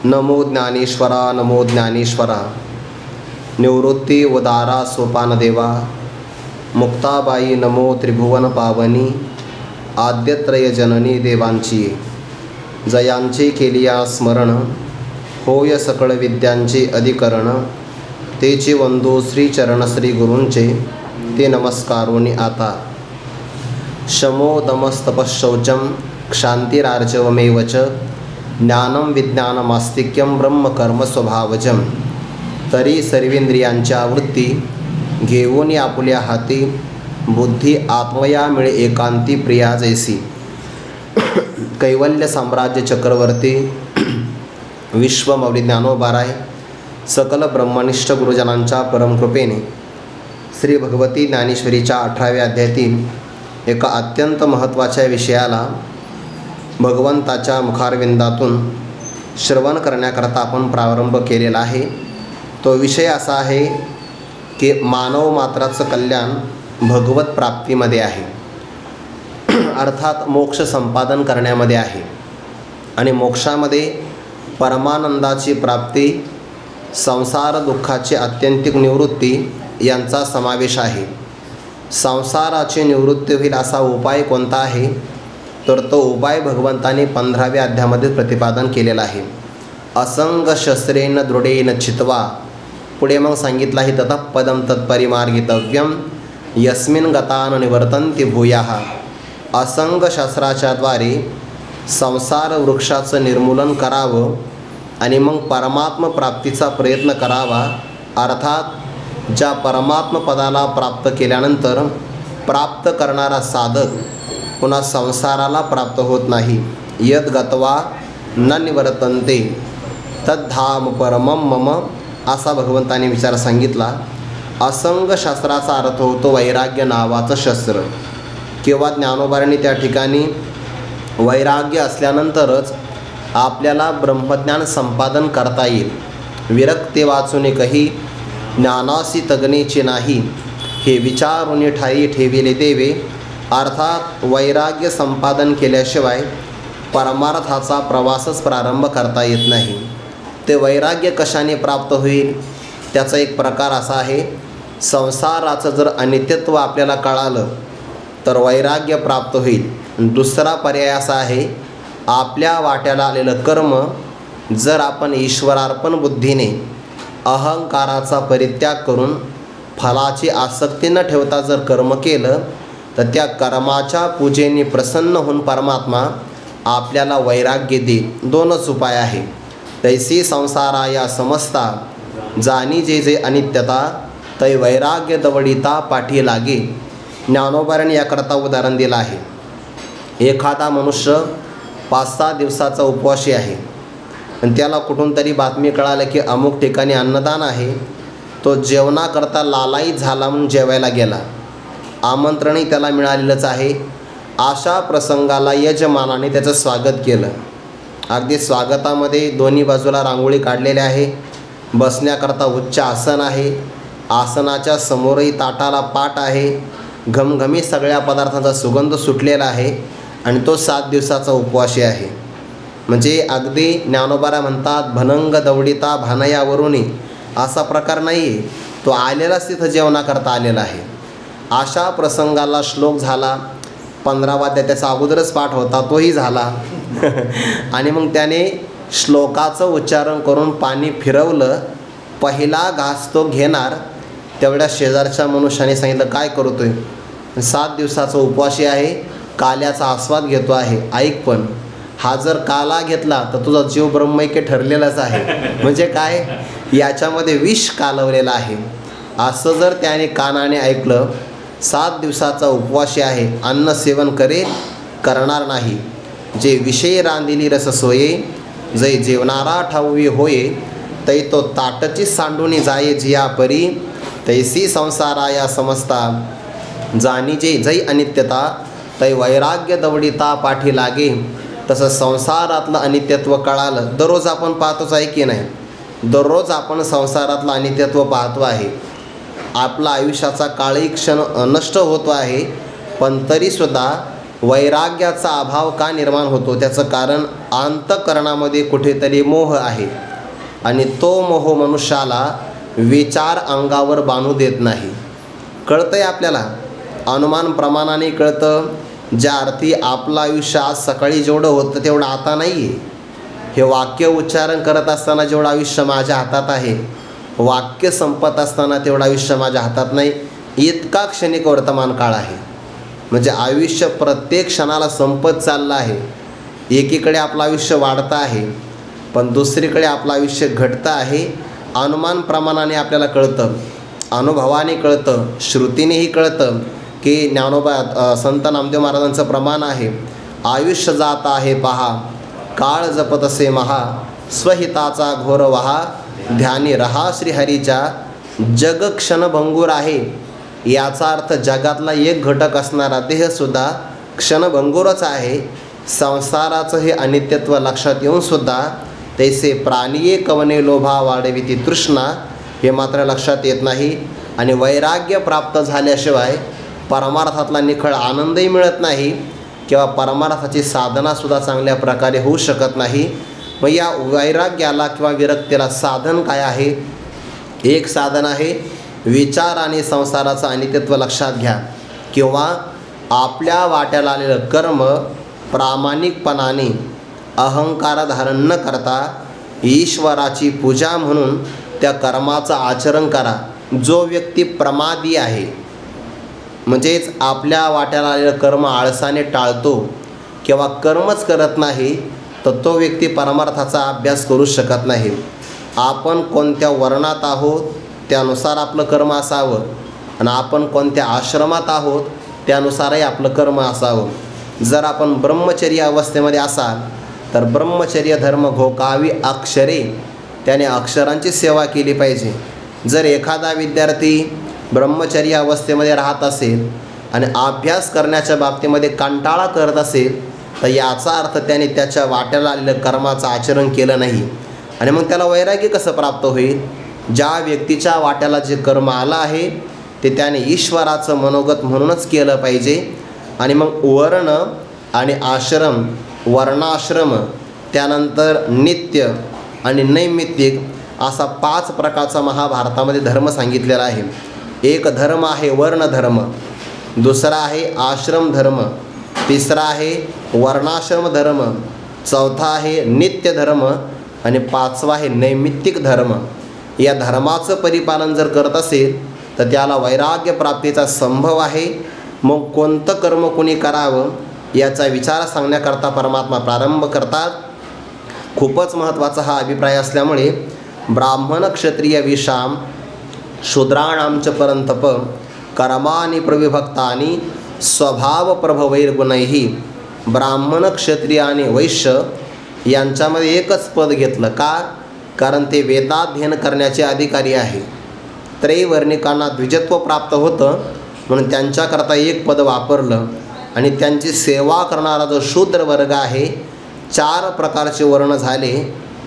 नमो ज्ञानेश्वरा नमो ज्ञानेश्वरा। निवृत्ती उदारा सोपानदेवा। मुक्ताबाई नमो त्रिभुवन पावनी। आद्यत्रय जननी देवांची जयांचे केलिया स्मरण। होय सकळ विद्यांचे अधिकरण। तेचे वंदो श्रीचरण श्री गुरूंचे ते नमस्कारोनी आता। शमो दमस्तपशौचम क्षांतिरार्जवमेव च। ज्ञानम विज्ञानमास्तिक्यम ब्रह्मकर्म स्वभावजम। तरी सर्वेंद्रियांच्या वृत्ती घेऊन आपुल्या हाती। बुद्धी आत्मया मिळे एकांती प्रिया जैसी। कैवल्य साम्राज्य चक्रवर्ती विश्वमौली ज्ञानोबाराय सकल ब्रह्मनिष्ठ गुरुजनांच्या परमकृपेने श्री भगवती ज्ञानेश्वरीच्या 18व्या अध्यायातील एका अत्यंत महत्त्वाच्या विषयाला भगवंताच्या मुखारविंदातून श्रवण करण्याकरता आपण प्रारंभ केलेला आहे। तो विषय असा आहे की मानव मात्राचं कल्याण भगवत प्राप्तीमध्ये आहे, अर्थात मोक्ष संपादन करण्यामध्ये आहे। आणि मोक्षामध्ये परमानंदाची प्राप्ती, संसार दुःखाची आत्यंतिक निवृत्ती यांचा समावेश आहे। संसाराची निवृत्ती होईल असा उपाय कोणता आहे, तर तो उपाय भगवंताने 15व्या अध्यायामध्ये प्रतिपादन केलेला आहे। असंग शस्त्रेन दृढेन चित्वा। पुढे मग सांगितलं आहे ततः पदम तत्परिमार्गितव्यम यस्मिन गतान निवर्तन्ति भूयाः। असंग शस्त्राच्या द्वारे संसार वृक्षाचं निर्मूलन करावं आणि मग परमात्म प्राप्तीचा प्रयत्न करावा। अर्थात ज्या परमात्म पदाला प्राप्त केल्यानंतर प्राप्त करणारा साधक पुन्हा संसाराला प्राप्त होत नाही। यद गत्वा न निवर्तन्ते तद्धाम परमम मम असा भगवंताने विचार सांगितला। असंग शस्त्राचा अर्थ होतो वैराग्य नावाचं शस्त्र, किंवा ज्ञानोबारांनी त्या ठिकाणी वैराग्य असल्यानंतरच आपल्याला ब्रह्मज्ञान संपादन करता येईल। विरक्ती वाचून काही ज्ञानासी तगणेचे नाही, हे विचारून ठाई ठेविले देवे। अर्थात वैराग्य संपादन केल्याशिवाय परमार्थाचा प्रवासच प्रारंभ करता येत नाही। ते वैराग्य कशाने प्राप्त होईल, त्याचा एक प्रकार असा आहे, संसाराचं जर अनित्यत्व आपल्याला कळालं तर वैराग्य प्राप्त होईल। दुसरा पर्याय असा आहे, आपल्या वाट्याला आलेलं कर्म जर आपण ईश्वरार्पण बुद्धीने अहंकाराचा परित्याग करून फलाची आसक्ती न ठेवता जर कर्म केलं तर त्या कर्माच्या पूजेने प्रसन्न होऊन परमात्मा आपल्याला वैराग्य देईल। दोनच उपाय आहे। तैसी संसाराया समस्ता जाणी जे जे अनित्यता तै वैराग्य दवडिता पाठी लागे। ज्ञानोबारांनी याकरता उदाहरण दिलं आहे। एखादा मनुष्य 5-6 दिवसाचा उपवासी आहे आणि त्याला कुठून तरी बातमी कळालं की अमुक ठिकाणी अन्नदान आहे। तो जेवणाकरता लालायित झाला म्हणून जेवायला गेला। आमंत्रणही त्याला मिळालेलंच आहे। अशा प्रसंगाला यजमानाने त्याचं स्वागत केलं। अगदी स्वागतामध्ये दोन्ही बाजूला रांगोळी काढलेली आहे, बसण्याकरता उच्च आसन आहे, आसनाच्या समोरही ताटाला पाट आहे, घमघमी सगळ्या पदार्थांचा सुगंध सुटलेला आहे आणि तो 7 दिवसाचा उपवासी आहे। म्हणजे अगदी ज्ञानोबारा म्हणतात भनंग दवडिता भानयावरुनी असा प्रकार नाही आहे, तो आलेलाच तिथं जेवणाकरता आलेला आहे। अशा प्रसंगाला श्लोक झाला, 15 वाद्या त्याचा अगोदरच पाठ होता तोही झाला आणि मग त्याने श्लोकाचं उच्चारण करून पाणी फिरवलं। पहिला घास तो घेणार तेवढ्या शेजारच्या मनुष्याने सांगितलं काय करतोय, 7 दिवसाचा उपवासी आहे, काल्याचा आस्वाद घेतो आहे। ऐक पण हा जर काला घेतला तर तुझा जीव ब्रह्मैक्य ठरलेलाच आहे। म्हणजे काय, याच्यामध्ये विष कालवलेलं आहे असं जर त्याने कानाने ऐकलं। 7 दिवसाचा उपवासी आहे, अन्न सेवन करेल करणार नाही। जे विषय रांदिली रस सोये जै जेवणारा ठाऊवी होये तै तो ताटची सांडूनी जाये जिया परी। तैसी संसाराया समजता जाणी जे जै अनित्यता तै वैराग्य दवडिता पाठी लागे। तसं संसारातलं अनित्यत्व कळालं। दररोज आपण पाहतोच आहे की नाही, दररोज आपण संसारातलं अनित्यत्व पाहतो आहे। आपला आयुष्याचा काळही क्षण नष्ट होतो आहे, पण तरीसुद्धा वैराग्याचा अभाव का निर्माण होतो? त्याचं कारण अंतःकरणामध्ये कुठेतरी मोह आहे आणि तो मोह मनुष्याला विचार अंगावर बांधू देत नाही. कळतंय आपल्याला, अनुमान प्रमाणाने कळतं. ज्या अर्थी आपलं आयुष्य आज सकाळी जेवढं होतं तेवढं आता नाही आहे. हे वाक्य उच्चारण करत असताना जेवढं आयुष्य माझ्या हातात आहे, वाक्य संपत असताना तेवढं आयुष्य माझ्या हातात नाही. इतका क्षणिक वर्तमान काळ आहे. म्हणजे आयुष्य प्रत्येक क्षणाला संपत चाललं आहे. एकीकडे आपलं आयुष्य वाढतं आहे, पण दुसरीकडे आपलं आयुष्य घटतं आहे. अनुमान प्रमाणाने आपल्याला कळतं, अनुभवाने कळतं, श्रुतीनेही कळतं की ज्ञानोबा संत नामदेव महाराजांचं प्रमाण आहे, आयुष्य जात आहे पहा, काळ जपत असे महा, स्वहिताचा घोर वहा, ध्यानी रहा श्रीहरीच्या, जग क्षणभंगूर आहे. याचा अर्थ जगातला एक घटक असणारा देहसुद्धा क्षणभंगूरच आहे. संसाराचं हे अनित्यत्व लक्षात येऊनसुद्धा तैसे प्राणिये कवने लोभा वाढविती तृष्णा हे मात्र लक्षात येत नाही. आणि वैराग्य प्राप्त झाल्याशिवाय परमार्थातला निखळ आनंदही मिळत नाही किंवा परमार्थाची साधनासुद्धा चांगल्या प्रकारे होऊ शकत नाही. मग या वैराग्याला किंवा विरक्तीला साधन काय आहे? एक साधन आहे विचार आणि संसाराचं अनित्यत्व लक्षात घ्या, किंवा आपल्या वाट्याला आलेलं कर्म प्रामाणिकपणाने अहंकार धारण न करता ईश्वराची पूजा म्हणून त्या कर्माचं आचरण करा. जो व्यक्ती प्रमादी आहे, म्हणजेच आपल्या वाट्याला आलेलं कर्म आळसाने टाळतो किंवा कर्मच करत नाही, तर तो व्यक्ती परमार्थाचा अभ्यास करू शकत नाही. आपण कोणत्या वर्णात आहोत त्यानुसार आपलं कर्म असावं आणि आपण कोणत्या आश्रमात आहोत त्यानुसारही आपलं कर्म असावं. जर आपण ब्रह्मचर्य अवस्थेमध्ये असाल तर ब्रह्मचर्य धर्म घोकावी अक्षरे, त्याने अक्षरांची सेवा केली पाहिजे. जर एखादा विद्यार्थी ब्रह्मचर्य अवस्थेमध्ये राहत असेल आणि अभ्यास करण्याच्या बाबतीमध्ये कंटाळा करत असेल, तर याचा अर्थ त्याने त्याच्या वाट्याला आलेलं कर्माचं आचरण केलं नाही. आणि मग त्याला वैराग्य कसं प्राप्त होईल? ज्या व्यक्तीच्या वाट्याला जे कर्म आलं आहे ते त्याने ईश्वराचं मनोगत म्हणूनच केलं पाहिजे. आणि मग वर्ण आणि आश्रम, वर्णाश्रम, त्यानंतर नित्य आणि नैमित्तिक असा 5 प्रकारचा महाभारतामध्ये धर्म सांगितलेला आहे. एक धर्म आहे वर्णधर्म, दुसरा आहे आश्रम धर्म, तिसरा आहे वर्णाश्रम धर्म, चौथा आहे नित्य धर्म आणि 5वा आहे नैमित्तिक धर्म. या धर्माचं परिपालन जर करत असेल तर त्याला वैराग्य प्राप्तीचा संभव आहे. मग कोणतं कर्म कोणी करावं याचा विचार सांगण्याकरता परमात्मा प्रारंभ करतात. खूपच महत्त्वाचा हा अभिप्राय असल्यामुळे ब्राह्मण क्षत्रिय विषाम शूद्राणांच परंतप कर्माणि प्रविभक्तानि स्वभाव प्रभवैर्गुणैहि. ब्राह्मण क्षत्रिय आणि वैश्य यांच्यामध्ये एकच पद घेतलं का? कारण ते वेदाध्ययन करण्याचे अधिकारी आहे. त्रैवर्णिकांना द्विजत्व प्राप्त होतं म्हणून त्यांच्याकरता एक पद वापरलं. आणि त्यांची सेवा करणारा जो शूद्र वर्ग आहे, 4 प्रकारचे वर्ण झाले,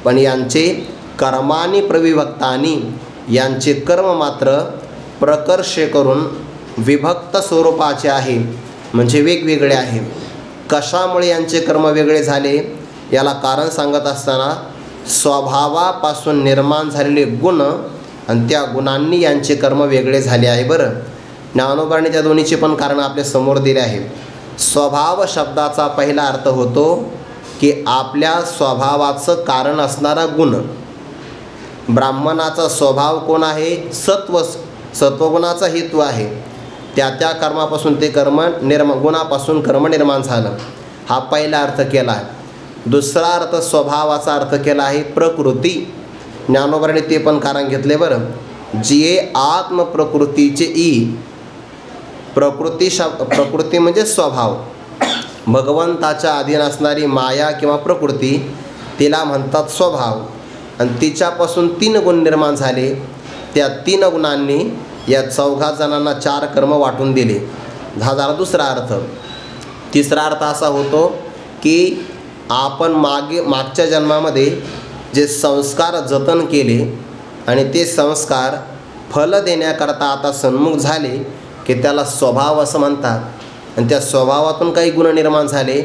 पण यांचे कर्मानी प्रविभक्तानी, यांचे कर्म मात्र प्रकर्षे करून विभक्त स्वरूपाचे आहे, म्हणजे वेगवेगळे आहे. कशामुळे यांचे कर्म वेगळे झाले याला कारण सांगत असताना स्वभावापासून निर्माण झालेले गुण आणि त्या गुणांनी यांचे कर्म वेगळे झाले आहे. बरं, ज्ञानोबाने त्या दोन्हीचे पण कारण आपल्या समोर दिले आहे. स्वभाव शब्दाचा पहिला अर्थ होतो की आपल्या स्वभावाचं कारण असणारा गुण. ब्राह्मणाचा स्वभाव कोण आहे? सत्वगुणाचा हेतू आहे. त्या कर्मापासून ते गुणापासून कर्म निर्माण झालं. हा पहिला अर्थ केला आहे. दुसरा अर्थ स्वभावाचा अर्थ केला आहे प्रकृती. ज्ञानोबाने ते पण कारण घेतले. बरं, जे आत्मप्रकृतीचे प्रकृती म्हणजे स्वभाव. भगवंताच्या अधीन असणारी माया किंवा प्रकृती तिला म्हणतात स्वभाव. आणि तिच्यापासून 3 गुण निर्माण झाले. त्या 3 गुणांनी या 4 जणांना 4 कर्म वाटून दिले. हा झाला दुसरा अर्थ. तिसरा अर्थ असा होतो की आपण मागच्या जन्मामध्ये जे संस्कार जतन केले आणि ते संस्कार फल देण्याकरता आता सन्मुख झाले की त्याला स्वभाव असं म्हणतात. आणि त्या स्वभावातून काही गुण निर्माण झाले,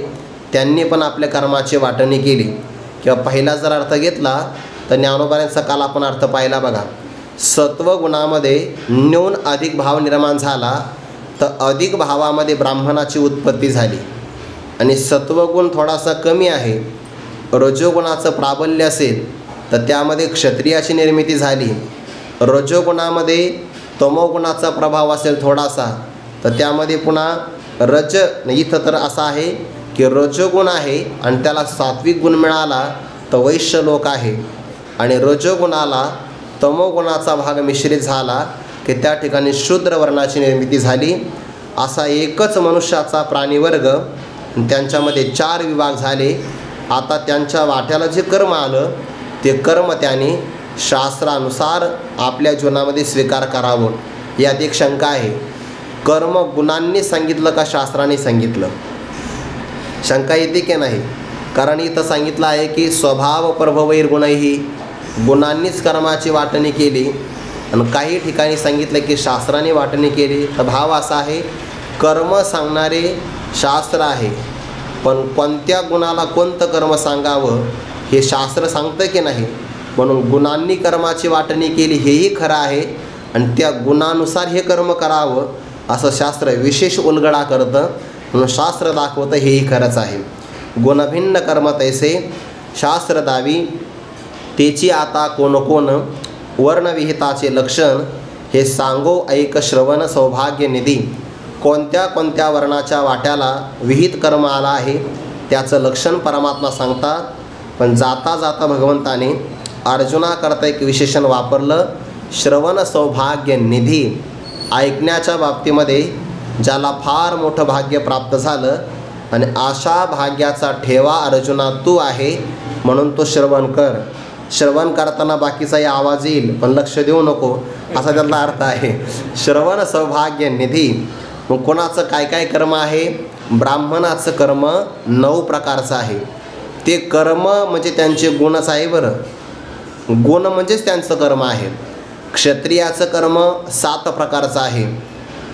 त्यांनी पण आपल्या कर्माची वाटणी केली. किंवा पहिला जर अर्थ घेतला तर ज्ञानोबांचा काल आपण अर्थ पाहिला बघा. सत्वगुणामध्ये न्यून अधिक भाव निर्माण झाला तर अधिक भावामध्ये ब्राह्मणाची उत्पत्ती झाली. आणि सत्वगुण थोडासा कमी आहे, रजोगुणाचं प्राबल्य असेल तर त्यामध्ये क्षत्रियाची निर्मिती झाली. रजोगुणामध्ये तमोगुणाचा प्रभाव असेल थोडासा तर त्यामध्ये पुन्हा इथं तर असा आहे की रजोगुण आहे आणि त्याला सात्विक गुण मिळाला तर वैश्य लोक आहे, आणि रजोगुणाला तमोगुणाचा भाग मिश्रित झाला की त्या ठिकाणी शूद्र वर्णाची निर्मिती झाली. असा एकच मनुष्याचा प्राणीवर्ग, त्यांच्यामध्ये 4 विभाग झाले. आता त्यांच्या वाट्याला जे कर्म आलं ते कर्म त्यांनी शास्त्रानुसार आपल्या जीवनामध्ये स्वीकार करावं. यात एक शंका आहे, कर्म गुणांनी सांगितलं का शास्त्राने सांगितलं? शंका येते की नाही? कारण इथं सांगितलं आहे की स्वभाव प्रभवैर गुणैही, गुणांनीच कर्माची वाटणी केली. आणि काही ठिकाणी सांगितलं की शास्त्राने वाटणी केली. तर भाव असा आहे, कर्म सांगणारे शास्त्र आहे, पण कोणत्या गुणाला कोणतं कर्म सांगावं हे शास्त्र सांगतं की नाही. म्हणून गुणांनी कर्माची वाटणी केली हेही खरं आहे, आणि त्या गुणानुसार हे कर्म करावं असं शास्त्र विशेष उलगडा करतं. म्हणून शास्त्र दाखवतं हेही खरंच आहे. गुणभिन्न कर्म तैसे शास्त्र दावी, तेची आता कोण कोण वर्णविहिताचे लक्षण, हे सांगो ऐक श्रवण सौभाग्य निधी. कोणत्या कोणत्या वर्णाच्या वाट्याला विहित कर्म आला आहे त्याचं लक्षण परमात्मा सांगतात. पण जाता जाता भगवंताने अर्जुनाकरता एक विशेषण वापरलं, श्रवण सौभाग्य निधी. ऐकण्याच्या बाबतीमध्ये ज्याला फार मोठं भाग्य प्राप्त झालं आणि अशा भाग्याचा ठेवा अर्जुना तू आहे, म्हणून तो श्रवण कर. श्रवण करताना बाकीचाही आवाज येईल पण लक्ष देऊ नको असा त्याचा अर्थ आहे. श्रवण सौभाग्य निधी. मग कोणाचं काय काय कर्म आहे? ब्राह्मणाचं कर्म 9 प्रकारचं आहे. ते कर्म म्हणजे त्यांचे गुणच आहे. बरं, गुण म्हणजेच त्यांचं कर्म आहे. क्षत्रियाचं कर्म 7 प्रकारचं आहे.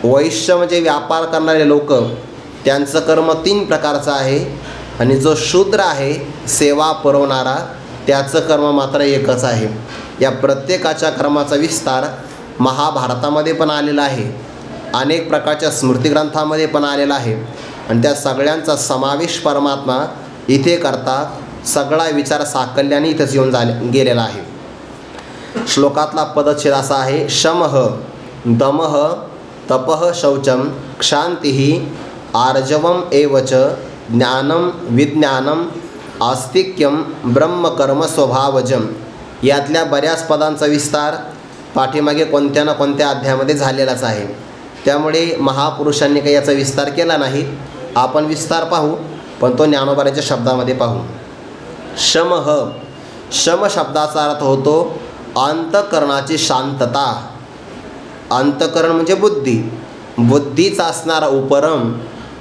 वैश्य म्हणजे व्यापार करणारे लोक, त्यांचं कर्म 3 प्रकारचं आहे. आणि जो शूद्र आहे सेवा पुरवणारा, त्याचं कर्म मात्र एकच आहे. या प्रत्येकाच्या कर्माचा विस्तार महाभारतामध्ये पण आलेला आहे, अनेक प्रकारच्या स्मृतिग्रंथामध्ये पण आलेला आहे. आणि त्या सगळ्यांचा समावेश परमात्मा इथे करता सगळा विचार साकल्याने इथंच येऊन गेलेला आहे. श्लोकातला पदच्छेद असा आहे, शमः दमः तपः शौचम क्षांतिः आर्जवम एवच ज्ञानम विज्ञानम आस्तिक्यम ब्रह्मकर्म स्वभावजम. यातल्या बऱ्याच पदांचा विस्तार पाठीमागे कोणत्या ना कोणत्या अध्यायामध्ये झालेलाच आहे. त्यामुळे महापुरुषांनी काही याचा विस्तार केला नाही. आपण विस्तार पाहू, पण तो ज्ञानोबांच्या शब्दामध्ये पाहू. शमः, शम शब्दाचा अर्थ होतो अंतःकरणाची शांतता. अंतःकरण म्हणजे बुद्धी, बुद्धीचा असणारा उपरम,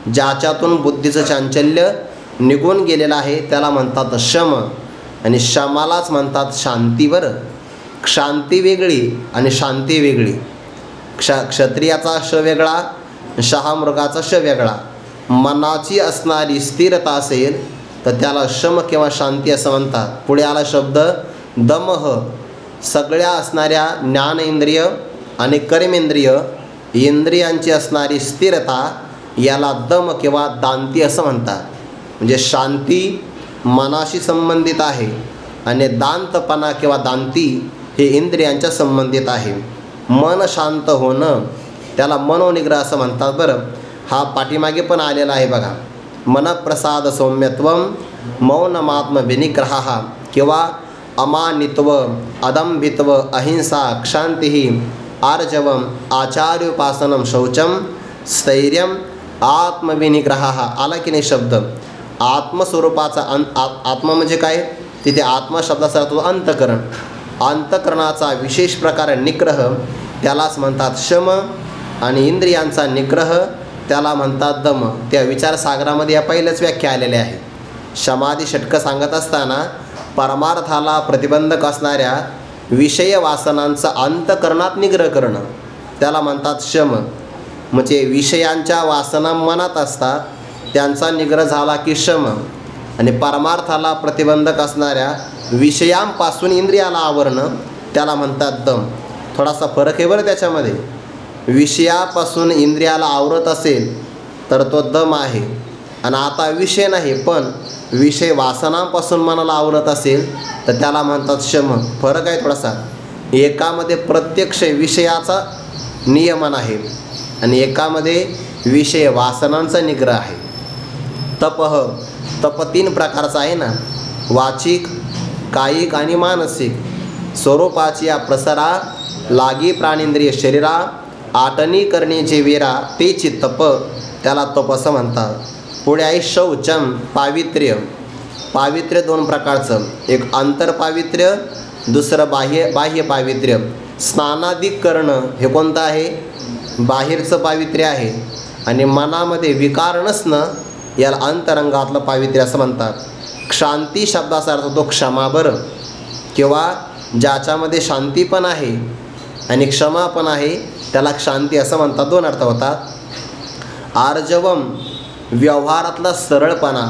ज्याच्यातून बुद्धीचं चांचल्य निघून गेलेलं आहे त्याला म्हणतात शम. आणि शमालाच म्हणतात शांतीवर. शांती वेगळी आणि शांती वेगळी. क्षत्रियाचा श वेगळा, शहामृगाचा श वेगळा. मनाची असणारी स्थिरता असेल तर त्याला शम किंवा शांती असं म्हणतात. पुढे आला शब्द दमः. सगळ्या असणाऱ्या ज्ञानेंद्रिय आणि कर्मेंद्रिय इंद्रियांची असणारी स्थिरता याला दम किंवा दांती असं म्हणतात. म्हणजे शांती मनाशी संबंधित आहे आणि दांतपणा किंवा दांती हे इंद्रियांच्या संबंधित आहे. मन शांत होणं त्याला मनोनिग्रह असं म्हणतात. बरं, हा पाठीमागे पण आलेला आहे बघा. मनप्रसाद सौम्यत्वम मौनमात्म विनिग्रह किंवा अमानित्व अदंभित्व अहिंसा क्षांतिः आर्जवम आचार्योपासनम शौचम स्थैर्यम आत्मविनिग्रह. आला की नाही शब्द? आत्मस्वरूपाचा आत्मा म्हणजे काय? तिथे आत्मा शब्दाचा अर्थ अंतःकरण. अंतःकरणाचा विशेष प्रकार निग्रह त्यालाच म्हणतात शम, आणि इंद्रियांचा निग्रह त्याला म्हणतात दम. त्या विचारसागरामध्ये या पहिल्याच व्याख्या आलेल्या आहे. शमादी षटकं सांगत असताना परमार्थाला प्रतिबंधक असणाऱ्या विषय वासनांचा अंतःकरणात निग्रह करणं त्याला म्हणतात शम. म्हणजे विषयांच्या वासना मनात असतात, त्यांचा निग्रह झाला की शम, आणि परमार्थाला प्रतिबंधक असणाऱ्या विषयांपासून इंद्रियाला आवरणं त्याला म्हणतात दम. थोडासा फरक आहे बरं त्याच्यामध्ये. विषयापासून इंद्रियाला आवरत असेल तर तो दम आहे, आणि आता विषय नाही पण विषय वासनांपासून मनाला आवरत असेल तर त्याला म्हणतात शम. फरक आहे थोडासा. एकामध्ये प्रत्यक्ष विषयाचा नियमन आहे आणि एकामध्ये विषय वासनांचा निग्रह आहे. तप 3 प्रकारचा आहे ना, वाचिक, कायिक आणि मानसिक. स्वरूपाची या प्रसारा लागी प्राणेंद्रिय शरीरा आटणी करणे जे वीरा तेची तप, त्याला तप असं म्हणतात. पुढे आहे शौचम, पावित्र्य. पावित्र्य 2 प्रकारचं, एक आंतरपावित्र्य, दुसरं बाह्य पावित्र्य. स्नानादिक करणं हे कोणतं आहे? बाहेरचं पावित्र्य आहे. आणि मनामध्ये विकार नसणं याला अंतरंगातलं पावित्र्य असं म्हणतात. क्षांती शब्दाचा अर्थ होतो क्षमा बरं, किंवा ज्याच्यामध्ये शांती पण आहे आणि क्षमा पण आहे त्याला क्षांती असं म्हणतात. 2 अर्थ होतात. आर्जवम, व्यवहारातला सरळपणा.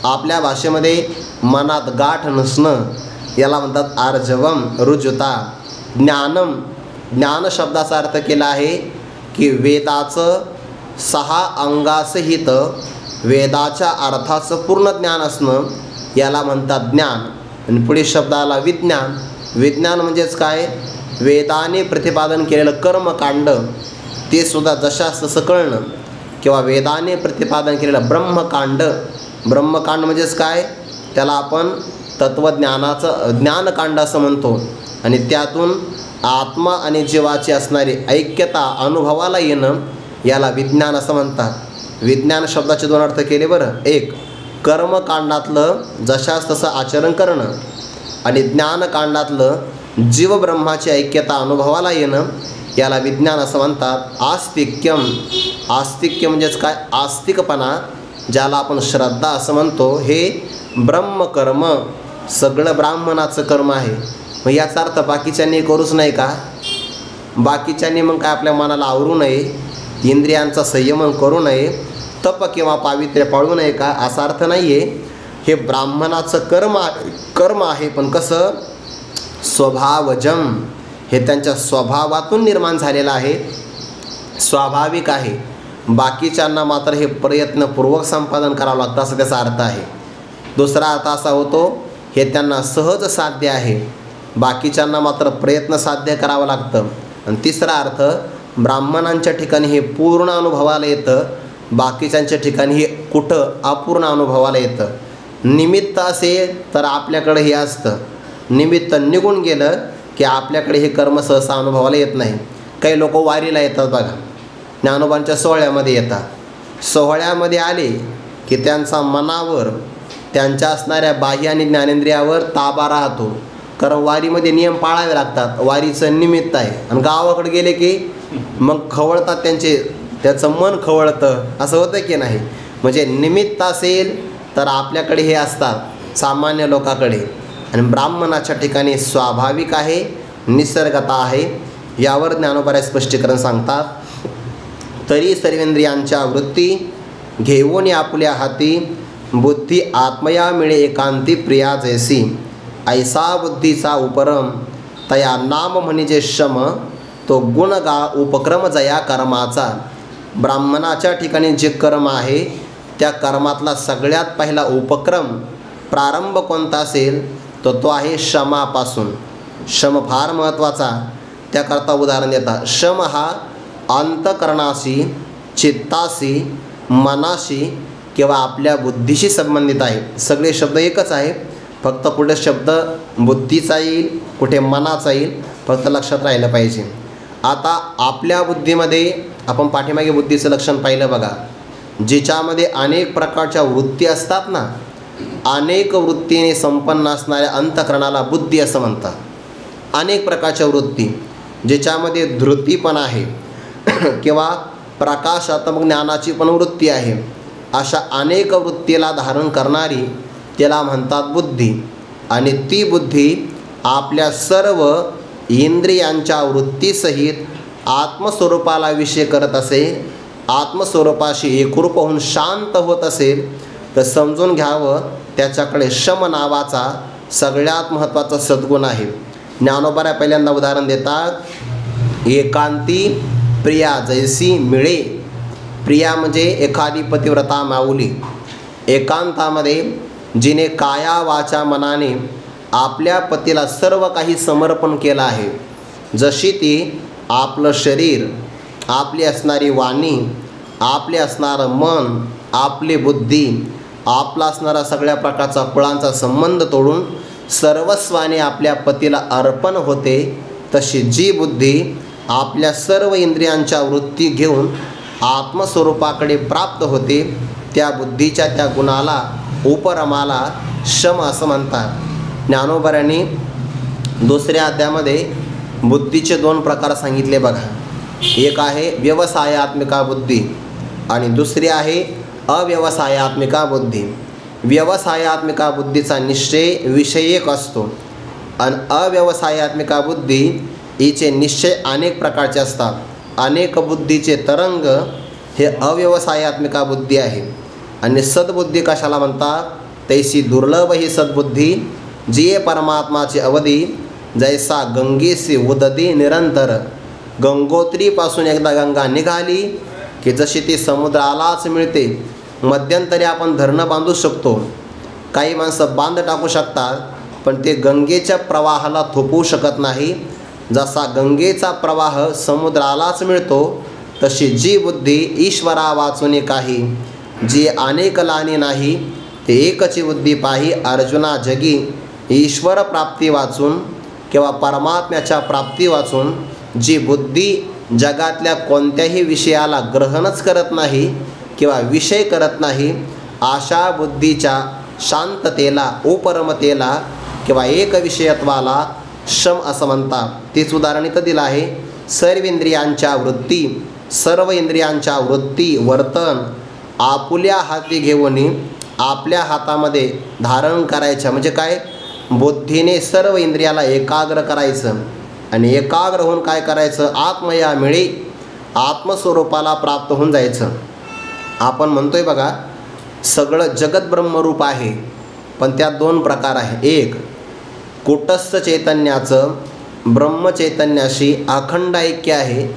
आपल्या भाषेमध्ये मनात गाठ नसणं याला म्हणतात आर्जवम. रुजुता. ज्ञानम, ज्ञान शब्दाचा अर्थ केला आहे की वेदाचं 6 अंगासहित वेदाच्या अर्थाचं पूर्ण ज्ञान असणं याला म्हणतात ज्ञान. आणि पुढे शब्द आला विज्ञान. विज्ञान म्हणजेच काय? वेदाने प्रतिपादन केलेलं कर्मकांड ते सुद्धा जशास तसं कळणं, किंवा वेदाने प्रतिपादन केलेलं ब्रह्मकांड. ब्रह्मकांड म्हणजेच काय? त्याला आपण तत्त्वज्ञानाचं ज्ञानकांड असं म्हणतो. आणि त्यातून आत्मा आणि जीवाची असणारी ऐक्यता अनुभवाला येणं याला विज्ञान असं म्हणतात. विज्ञान शब्दाचे 2 अर्थ केले बरं. एक, कर्मकांडातलं जशास तसं आचरण करणं, आणि ज्ञानकांडातलं जीवब्रह्माची ऐक्यता अनुभवाला येणं याला विज्ञान असं म्हणतात. आस्तिक्यम. आस्तिक्य म्हणजेच काय? आस्तिकपणा, ज्याला आपण श्रद्धा असं म्हणतो. हे ब्रह्मकर्म, सगळं ब्राह्मणाचं कर्म आहे. मग याचा अर्थ बाकीच्यांनी करूच नाही का? बाकीच्यांनी मग काय आपल्या मनाला आवरू नये, इंद्रियांचा संयमन करू नये, तप किंवा पावित्र्य पाळू नये का? असा अर्थ नाही आहे. हे ब्राह्मणाचं कर्म आहे, पण कसं? स्वभावजम. हे त्यांच्या स्वभावातून निर्माण झालेलं आहे, स्वाभाविक आहे. बाकीच्यांना मात्र हे प्रयत्नपूर्वक संपादन करावं लागतं असं त्याचा अर्थ आहे. दुसरा अर्थ असा होतो हे त्यांना सहज साध्य आहे, बाकीच्यांना मात्र प्रयत्न साध्य करावं लागतं. आणि तिसरा अर्थ, ब्राह्मणांच्या ठिकाणी हे पूर्ण अनुभवाला येतं, बाकीच्यांच्या ठिकाणी हे कुठं अपूर्ण अनुभवाला येतं. निमित्त असेल तर आपल्याकडे हे असतं, निमित्त निघून गेलं की आपल्याकडे हे कर्म सहसा अनुभवाला येत नाही. काही लोक वारीला येतात बघा, ज्ञानोबांच्या सोहळ्यामध्ये येतात. सोहळ्यामध्ये आले की त्यांचा मनावर, त्यांच्या असणाऱ्या बाह्य आणि ज्ञानेंद्रियावर ताबा राहतो, कारण वारीमध्ये नियम पाळावे लागतात, वारीचं निमित्त आहे. आणि गावाकडे गेले की मग खवळतात, त्याचं मन खवळतं, असं होतं की नाही. म्हणजे निमित्त असेल तर आपल्याकडे हे असतात सामान्य लोकांकडे, आणि ब्राह्मणाच्या ठिकाणी स्वाभाविक आहे, निसर्गता आहे. यावर ज्ञानोबा स्पष्टीकरण सांगतात. तरी सर्वेंद्रियांच्या वृत्ती घेऊन आपुल्या हाती, बुद्धी आत्मया मिळे एकांती प्रिया जैसी, ऐसा बुद्धीचा उपरम तया नाम म्हणजे शम, तो गुण गा उपक्रम जया कर्माचा. ब्राह्मणाच्या ठिकाणी जे कर्म आहे त्या कर्मातला सगळ्यात पहिला उपक्रम, प्रारंभ कोणता असेल तर तो आहे शमापासून. शम फार महत्त्वाचा. त्याकरता उदाहरण देतात. शम हा अंतकरणाशी, चित्ताशी, मनाशी किंवा आपल्या बुद्धीशी संबंधित आहे. सगळे शब्द एकच आहे, फक्त कुठे शब्द बुद्धीचा येईल, कुठे मनाचा येईल, फक्त लक्षात राहिलं पाहिजे. आता आपल्या बुद्धीमध्ये आपण पाठीमागे बुद्धीचं लक्षण पाहिलं बघा, जिच्यामध्ये अनेक प्रकारच्या वृत्ती असतात ना, अनेक वृत्तीने संपन्न असणाऱ्या अंतःकरणाला बुद्धी असं म्हणतात. अनेक प्रकारच्या वृत्ती ज्याच्यामध्ये धृती पण आहे किंवा प्रकाशात्मक ज्ञानाची पण वृत्ती आहे, अशा अनेक वृत्तीला धारण करणारी त्याला म्हणतात बुद्धी. आणि ती बुद्धी आपल्या सर्व इंद्रियांच्या वृत्तीसहित आत्मस्वरूपाला विषय करत असेल, आत्मस्वरूपाशी एकरूप होऊन शांत होत असेल, तर समजून घ्यावं त्याच्याकडे शम नावाचा सगळ्यात महत्त्वाचा सद्गुण आहे. ज्ञानोबा पहिल्यांदा उदाहरण देतात, एकांती प्रिया जैसी मिळे. प्रिया म्हणजे एखादी पतिव्रता माऊली. एकांतामध्ये जिने काया वाचा मनाने आपल्या पतीला सर्व काही समर्पण केलं आहे, जशी ती आपलं शरीर, आपली असणारी वाणी, आपले असणारं मन, आपली बुद्धी, आपला असणारा सगळ्या प्रकारचा कुळांचा संबंध तोडून सर्वस्वाने आपल्या पतीला अर्पण होते, तशी जी बुद्धी आपल्या सर्व इंद्रियांच्या वृत्ती घेऊन आत्मस्वरूपाकडे प्राप्त होते, त्या बुद्धीच्या त्या गुणाला, उपरमाला शम असं म्हणतात. ज्ञानोबांनी दुसऱ्या अध्यायामध्ये बुद्धीचे 2 प्रकार सांगितले बघा. एक आहे व्यवसायात्मिका बुद्धी आणि दुसरी आहे अव्यवसायात्मिका बुद्धी. व्यवसायात्मिका बुद्धीचा निश्चय विषयक असतो आणि अव्यवसायात्मिका बुद्धी हिचे निश्चय अनेक प्रकारचे असतात. अनेक बुद्धीचे तरंग हे अव्यवसायात्मिका बुद्धी आहे. आणि सद्बुद्धी कशाला म्हणतात? तैसी दुर्लभ ही सद्बुद्धी जी परमात्माची अवधी जैसा गंगेसी उददी निरंतर. गंगोत्रीपासून एकदा गंगा निघाली की जशी ती समुद्रालाच मिळते. मध्यंतरी आपण धरणं बांधू शकतो, काही माणसं बांध टाकू शकतात, पण ते गंगेच्या प्रवाहाला थोपवू शकत नाही. जसा गंगेचा प्रवाह समुद्रालाच मिळतो, तशी जी बुद्धी ईश्वरा वाचून काही, जी अनेक लानी नाही, ते एकची बुद्धी पाही. अर्जुना जगी ईश्वर प्राप्ती वाचून किंवा परमात्म्याच्या प्राप्ती वाचून जी बुद्धी जगातल्या कोणत्याही विषयाला ग्रहणच करत नाही किंवा विषय करत नाही, अशा बुद्धीच्या शांततेला, उपरमतेला किंवा एकविषयत्वाला शम असं म्हणतात. तेच उदाहरण इथं दिलं आहे. सर्व इंद्रियांच्या वृत्ती वर्तन आपुल्या हाती घेऊन आपल्या हातामध्ये धारण करायचं. म्हणजे काय? बुद्धीने सर्व इंद्रियाला एकाग्र करायचं आणि एकाग्र होऊन काय करायचं? आत्मया मिळे, आत्मस्वरूपाला प्राप्त होऊन जायचं. आपण म्हणतोय बघा, सगळं जगत ब्रह्मरूप आहे, पण त्यात 2 प्रकार आहे. एक, कूटस्थ चैतन्याचं ब्रह्मचैतन्याशी अखंड ऐक्य आहे,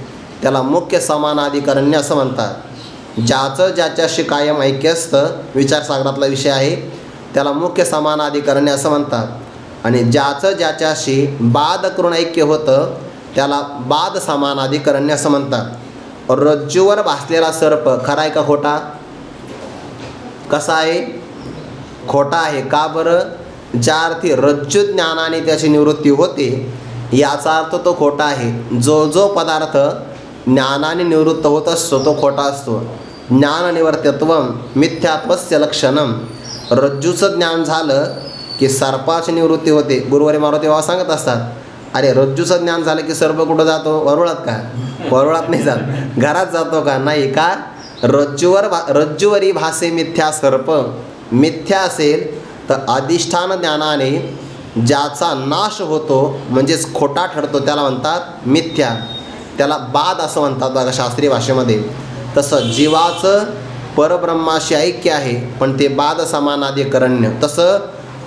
त्याला मुख्य समानाधिकरण्य असं म्हणतात. ज्याचं ज्याच्याशी कायम ऐक्य असतं, विचारसागरातला विषय आहे, त्याला मुख्य समानाधिकरण्य असं म्हणतात. आणि ज्याचं ज्याच्याशी बाद करून ऐक्य होतं, त्याला बाद समानाधिकरण्य असं म्हणतात. रज्जूवर भासलेला सर्प खरा आहे का खोटा? कसा आहे? खोटा आहे. का बरं? ज्या अर्थी रज्जू ज्ञानाने त्याची निवृत्ती होते, याचा अर्थ तो खोटा आहे. जो पदार्थ ज्ञानाने निवृत्त होत असतो तो खोटा असतो. ज्ञाननिवर्त्यत्वम मिथ्यात्वस्य लक्षणम. रज्जूचं ज्ञान झालं की सर्पाची निवृत्ती होते. गुरुवारी मारुती बाबा सांगत असतात, अरे रज्जूचं ज्ञान झालं की सर्प कुठं जातो? वरुळात का? वरुळात नाही जात. घरात जातो का? नाही. का? रज्जूवरी भासे मिथ्या सर्प. मिथ्या असेल तर अधिष्ठान ज्ञानाने ज्याचा नाश होतो म्हणजेच खोटा ठरतो, त्याला म्हणतात मिथ्या. त्याला बाद असं म्हणतात बघा शास्त्रीय भाषेमध्ये. तसं जीवाचं परब्रह्माशी ऐक्य आहे, पण ते बाद समानाधिकरण्य. तसं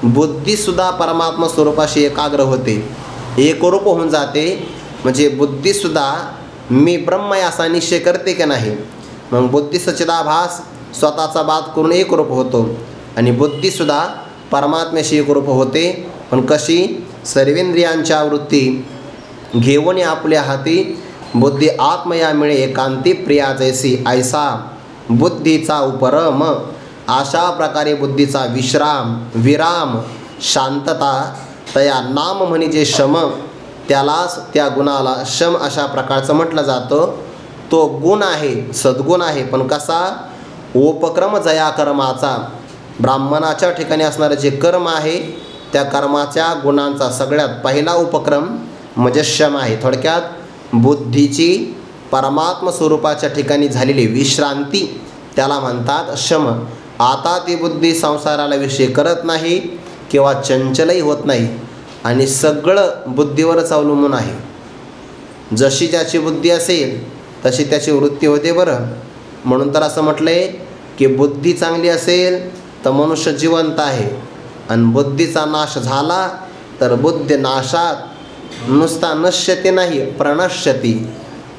बुद्धीसुद्धा परमात्मा स्वरूपाशी एकाग्र होते, एकरूप होऊन जाते. म्हणजे बुद्धीसुद्धा मी ब्रह्म असा निश्चय करते की नाही. मग बुद्धी सच्चिदाभास स्वतःचा बाद करून एकरूप होतो आणि बुद्धीसुद्धा परमात्म्याशी एकरूप होते. पण कशी? सर्वेंद्रियांच्या वृत्ती घेऊन आपल्या हाती बुद्धी आत्मया मिळे एकांती प्रिया जैसी. ऐसा बुद्धीचा उपरम. अशा प्रकारे बुद्धीचा विराम शांतता तया नाम म्हणजे शम. त्यालाच त्या गुणाला शम अशा प्रकारचं म्हटलं जातं. तो गुण आहे, सद्गुण आहे. पण कसा? उपक्रम जया कर्माचा. ब्राह्मणाच्या ठिकाणी असणारं जे कर्म आहे त्या कर्माच्या गुणांचा सगळ्यात पहिला उपक्रम म्हणजे शम आहे. थोडक्यात बुद्धीची परमात्म स्वरूपाच्या ठिकाणी झालेली विश्रांती त्याला म्हणतात शम. आता ती बुद्धी संसाराला विषय करत नाही किंवा चंचलही होत नाही आणि सगळं बुद्धीवरच अवलंबून आहे. जशी ज्याची बुद्धी असेल तशी त्याची वृत्ती होते बरं. म्हणून तर असं म्हटलं आहे की बुद्धी चांगली असेल तर मनुष्य जिवंत आहे, आणि बुद्धीचा नाश झाला तर बुद्धी नाशात नुसता नश्यते नाही प्रणश्यती,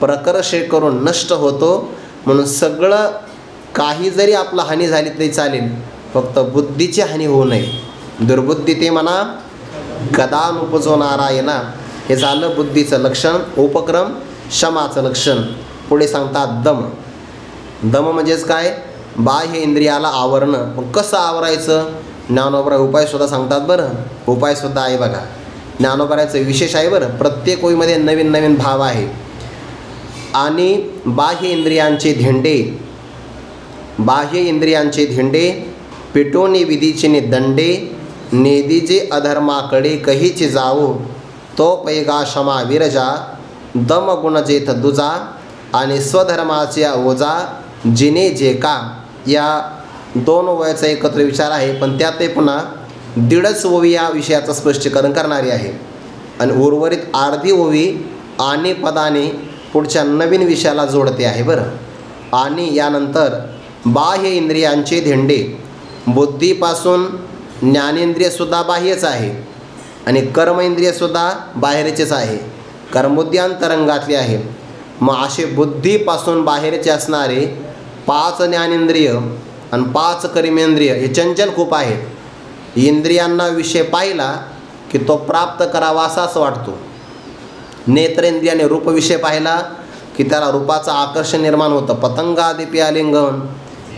प्रकर्षे करून नष्ट होतो. म्हणून सगळं काही जरी आपलं हानी झाली तरी चालेल, फक्त बुद्धीची हानी होऊ नये. दुर्बुद्धी ते म्हणा गदा नुपजो नारायणा. हे झालं बुद्धीचं लक्षण. उपक्रम क्षमाचं लक्षण. पुढे सांगतात दम. दम म्हणजेच काय? बाह्य इंद्रियाला आवरणं. मग कसं आवरायचं? ज्ञानोबराय उपायसुद्धा सांगतात बरं. उपायसुद्धा आहे बघा. ज्ञानोबरायचं विशेष आहे बरं. प्रत्येक ओळीमध्ये नवीन नवीन भाव आहे. आणि बाह्य इंद्रियांचे धेंडे, बाह्य इंद्रियांचे धेंडे पिटोनी विधीचे दंडे, नेदीजे अधर्माकडे कहीचे जावो, तो पैगा क्षमा विरजा, दम गुण जेथ दुजा, आणि स्वधर्माच्या ओजा जिने जे का. या दोन ओव्याचा एकत्र विचार आहे, पण त्यात ते पुन्हा दीडच ओवी या विषयाचं स्पष्टीकरण करणारी आहे. आणि उर्वरित अर्धी ओवी आणि पदाने पुढच्या नवीन विषयाला जोडते आहे बरं. आणि यानंतर बाह्य इंद्रियांचे धेंडे. बुद्धीपासून ज्ञानेंद्रियसुद्धा बाह्यच आहे आणि कर्मेंद्रियसुद्धा बाहेरचेच आहे. कर्मबुद्धी अंतरंगातली आहे. मग असे बुद्धीपासून बाहेरचे असणारे 5 ज्ञानेंद्रिय आणि 5 कर्मेंद्रिय हे चंचल खूप आहेत. इंद्रियांना विषय पाहिला की तो प्राप्त करावा असाच वाटतो. नेत्रेंद्रियाने रूपविषय पाहिला की त्याला रूपाचं आकर्षण निर्माण होतं. पतंगादिपी आलिंगन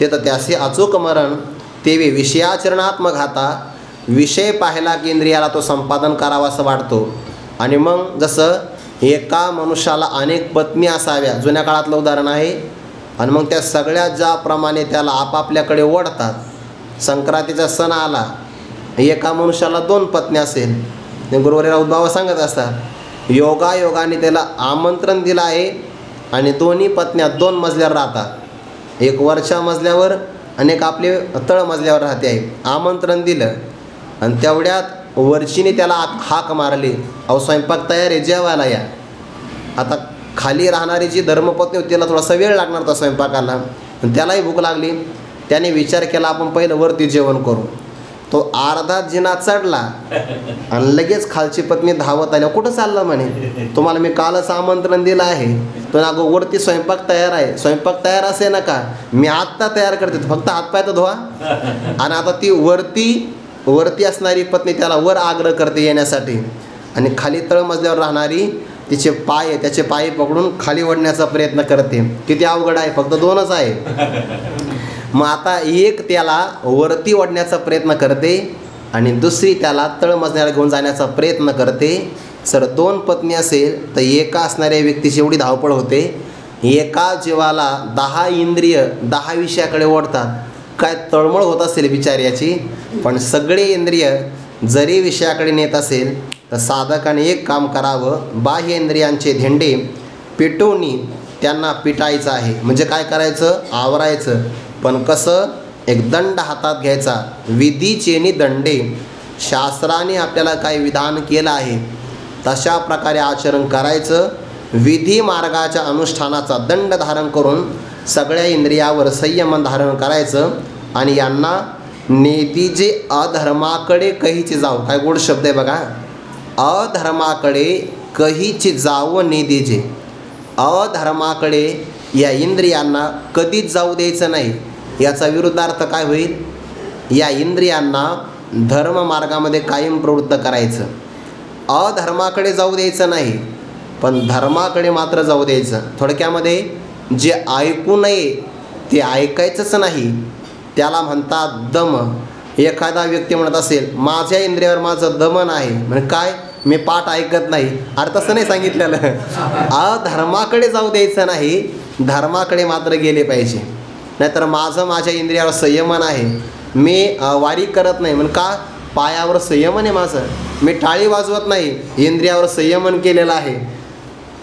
ते तर त्याचे अचूक मरण. तेवे विषयाचरणात्मक घाता. विषय पाहिला की इंद्रियाला तो संपादन करावा असं वाटतो. आणि मग जसं एका मनुष्याला अनेक पत्नी असाव्या, जुन्या काळातलं उदाहरण आहे. आणि मग त्या सगळ्या ज्याप्रमाणे त्याला आपापल्याकडे ओढतात. संक्रांतीचा सण आला, एका मनुष्याला 2 पत्नी असेल, गुरुवारी राऊतबाबा सांगत असतात योगायोगाने त्याला आमंत्रण दिलं आहे आणि दोन्ही पत्न्या 2 मजल्यावर राहतात. एक वरच्या मजल्यावर आणि एक आपले तळ मजल्यावर राहते आहे. आमंत्रण दिलं आणि तेवढ्यात वरचीने त्याला हाक मारली, अहो स्वयंपाक तयार आहे, जेवायला या. आता खाली राहणारी जी धर्मपत्नी होती त्याला थोडासा वेळ लागणार होता स्वयंपाकाला, आणि त्यालाही भूक लागली. त्याने विचार केला आपण पहिलं वरती जेवण करू. तो अर्धा जिना चढला आणि लगेच खालची पत्नी धावत आल्या, कुठं चाललं म्हणे, तुम्हाला मी कालच आमंत्रण दिलं आहे, तो ना वरती स्वयंपाक तयार आहे. स्वयंपाक तयार असे ना का, मी आत्ता तयार करते, फक्त हातपाय तर धुवा. आणि आता ती वरती असणारी पत्नी त्याला वर आग्रह करते येण्यासाठी, आणि खाली तळमजल्यावर राहणारी त्याचे पाय पकडून खाली ओढण्याचा प्रयत्न करते. किती अवघड आहे, फक्त 2च आहे. मग आता एक त्याला वरती ओढण्याचा प्रयत्न करते आणि दुसरी त्याला तळमजल्याला घेऊन जाण्याचा प्रयत्न करते. सर 2 पत्नी असेल तर एका असणाऱ्या व्यक्तीची एवढी धावपळ होते. एका जीवाला 10 इंद्रिय 10 विषयाकडे ओढतात. काय तळमळ होत असेल बिचाऱ्याची. पण सगळे इंद्रिय जरी विषयाकडे नेत असेल तर साधकाने एक काम करावं, बाह्य इंद्रियांचे धेंडे पेटवून त्यांना पिटायचं आहे. म्हणजे काय करायचं, आवरायचं. पण कसं, एक दंड हातात घ्यायचा. विधीचेनी दंडे. शास्त्राने आपल्याला काय विधान केलं आहे तशा प्रकारे आचरण करायचं. विधी मार्गाच्या अनुष्ठानाचा दंड धारण करून सगळ्या इंद्रियावर संयम धारण करायचं. आणि यांना नेदीजे अधर्माकडे कहीचे जाऊ. काय गोड शब्द आहे बघा. अधर्माकडे कहीचे जावं नेदीजे. अधर्माकडे या इंद्रियांना कधीच जाऊ द्यायचं नाही. याचा विरुद्धार्थ काय होईल, या इंद्रियांना धर्ममार्गामध्ये कायम प्रवृत्त करायचं. अधर्माकडे जाऊ द्यायचं नाही, पण धर्माकडे मात्र जाऊ द्यायचं. थोडक्यामध्ये जे ऐकू नये ते ऐकायचंच नाही, त्याला म्हणतात दम. एखादा व्यक्ती म्हणत असेल माझ्या इंद्रियावर माझं दमन आहे, म्हणजे काय, मी पाठ ऐकत नाही. अरे तसं नाही सांगितलेलं. अधर्माकडे जाऊ द्यायचं नाही, धर्माकडे मात्र गेले पाहिजे. नाहीतर माझ्या इंद्रियावर संयमन आहे, मी वारी करत नाही, म्हणजे का, पायावर संयमन आहे माझं, मी टाळी वाजवत नाही, इंद्रियावर संयमन केलेलं आहे.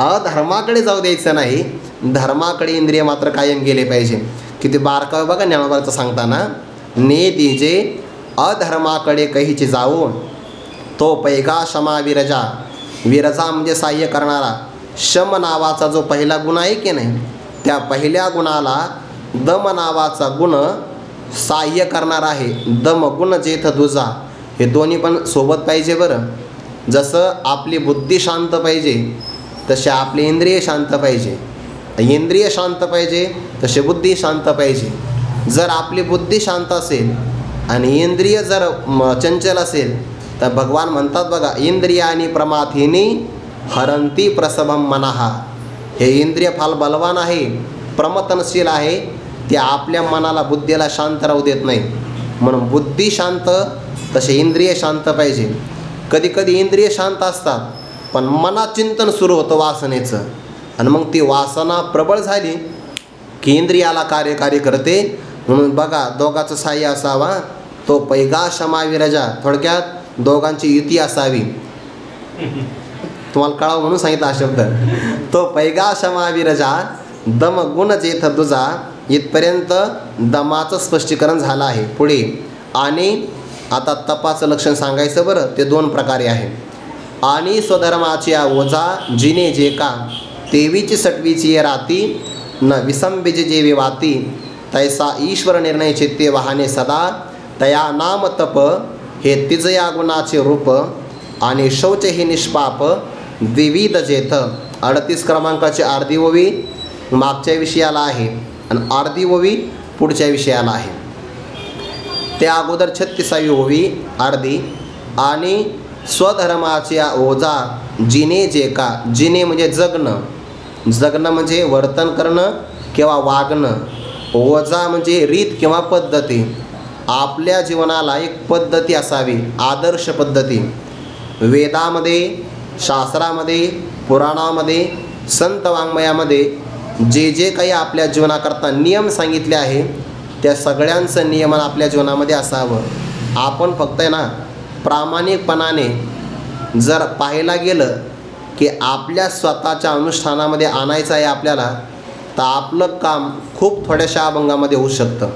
अधर्माकडे जाऊ द्यायचं नाही, धर्माकडे इंद्रिय मात्र कायम गेले पाहिजे. किती बारकावे बघा ज्ञानोबाचं सांगताना. ने दीजे अधर्माकडे कहीचे जाऊ, तो पैगा क्षमा विरजा. विरजा म्हणजे साह्य करणारा. शम नावाचा जो पहिला गुण आहे की नाही, त्या पहिल्या गुणाला दम नावाचा गुण सहाय्य करणार आहे. दम गुण जेथ दुजा, हे दोन्ही पण सोबत पाहिजे बरं. जसं आपली बुद्धी शांत पाहिजे तसे आपले इंद्रिय शांत पाहिजे, इंद्रिय शांत पाहिजे तसे बुद्धी शांत पाहिजे. जर आपली बुद्धी शांत असेल आणि इंद्रिय जर चंचल असेल तर भगवान म्हणतात बघा, इंद्रियानी प्रमाथिनी हरंती प्रसभम मनहा. हे इंद्रिय फार बलवान आहे, प्रमतनशील आहे, ते आपल्या मनाला बुद्धीला शांत राहू देत नाही. म्हणून बुद्धी शांत तसे इंद्रिय शांत पाहिजे. कधी कधी इंद्रिय शांत असतात पण मनात चिंतन सुरू होतं वासनेचं, आणि मग ती वासना प्रबळ झाली की इंद्रियाला कार्यकारी करते. म्हणून बघा, दोघांचं साह्य असावा तो पैगा क्षमा विरजा. थोडक्यात दोघांची युती असावी. तुम्हाला कळावं म्हणून सांगितला हा शब्द. तो पैगा क्षमा विरजा दम गुण जेथ दुजा. इथपर्यंत दमाचं स्पष्टीकरण झालं आहे. पुढे आणि आता तपाचं लक्षण सांगायचं बरं. ते दोन प्रकारे आहे. आणि स्वधर्माची ओझा जिने जे का, तेवीची सटवीची ये राती न विसंबिज जे विवाती. तैसा ईश्वर निर्णय चित्ते वाहने सदा. तया नाम तप हे तिजया गुणाचे रूप. आणि शौच हे निष्पाप द्विविध जेथ. 38 क्रमांकाची अर्धी ओवी मागच्या विषयाला आहे आणि अर्धी ओवी पुढच्या विषयाला आहे. त्या अगोदर 36वी ओवी अर्धी. आणि स्वधर्माची ओझा जिने जे का. जिने म्हणजे जगणं, जगणं म्हणजे वर्तन करणं किंवा वागणं. ओझा म्हणजे रीत किंवा पद्धती. आपल्या जीवनाला एक पद्धती असावी, आदर्श पद्धती. वेदामध्ये, शास्त्रामध्ये, पुराणामध्ये, संत वाङ्मयामध्ये जे जे काही आपल्या जीवनाकरता नियम सांगितले आहे त्या सगळ्यांचं नियमन आपल्या जीवनामध्ये असावं. आपण फक्त आहे ना प्रामाणिकपणाने जर पाहायला गेलं की आपल्या स्वतःच्या अनुष्ठानामध्ये आणायचं आहे आपल्याला, तर आपलं काम खूप थोड्याशा अभंगामध्ये होऊ शकतं.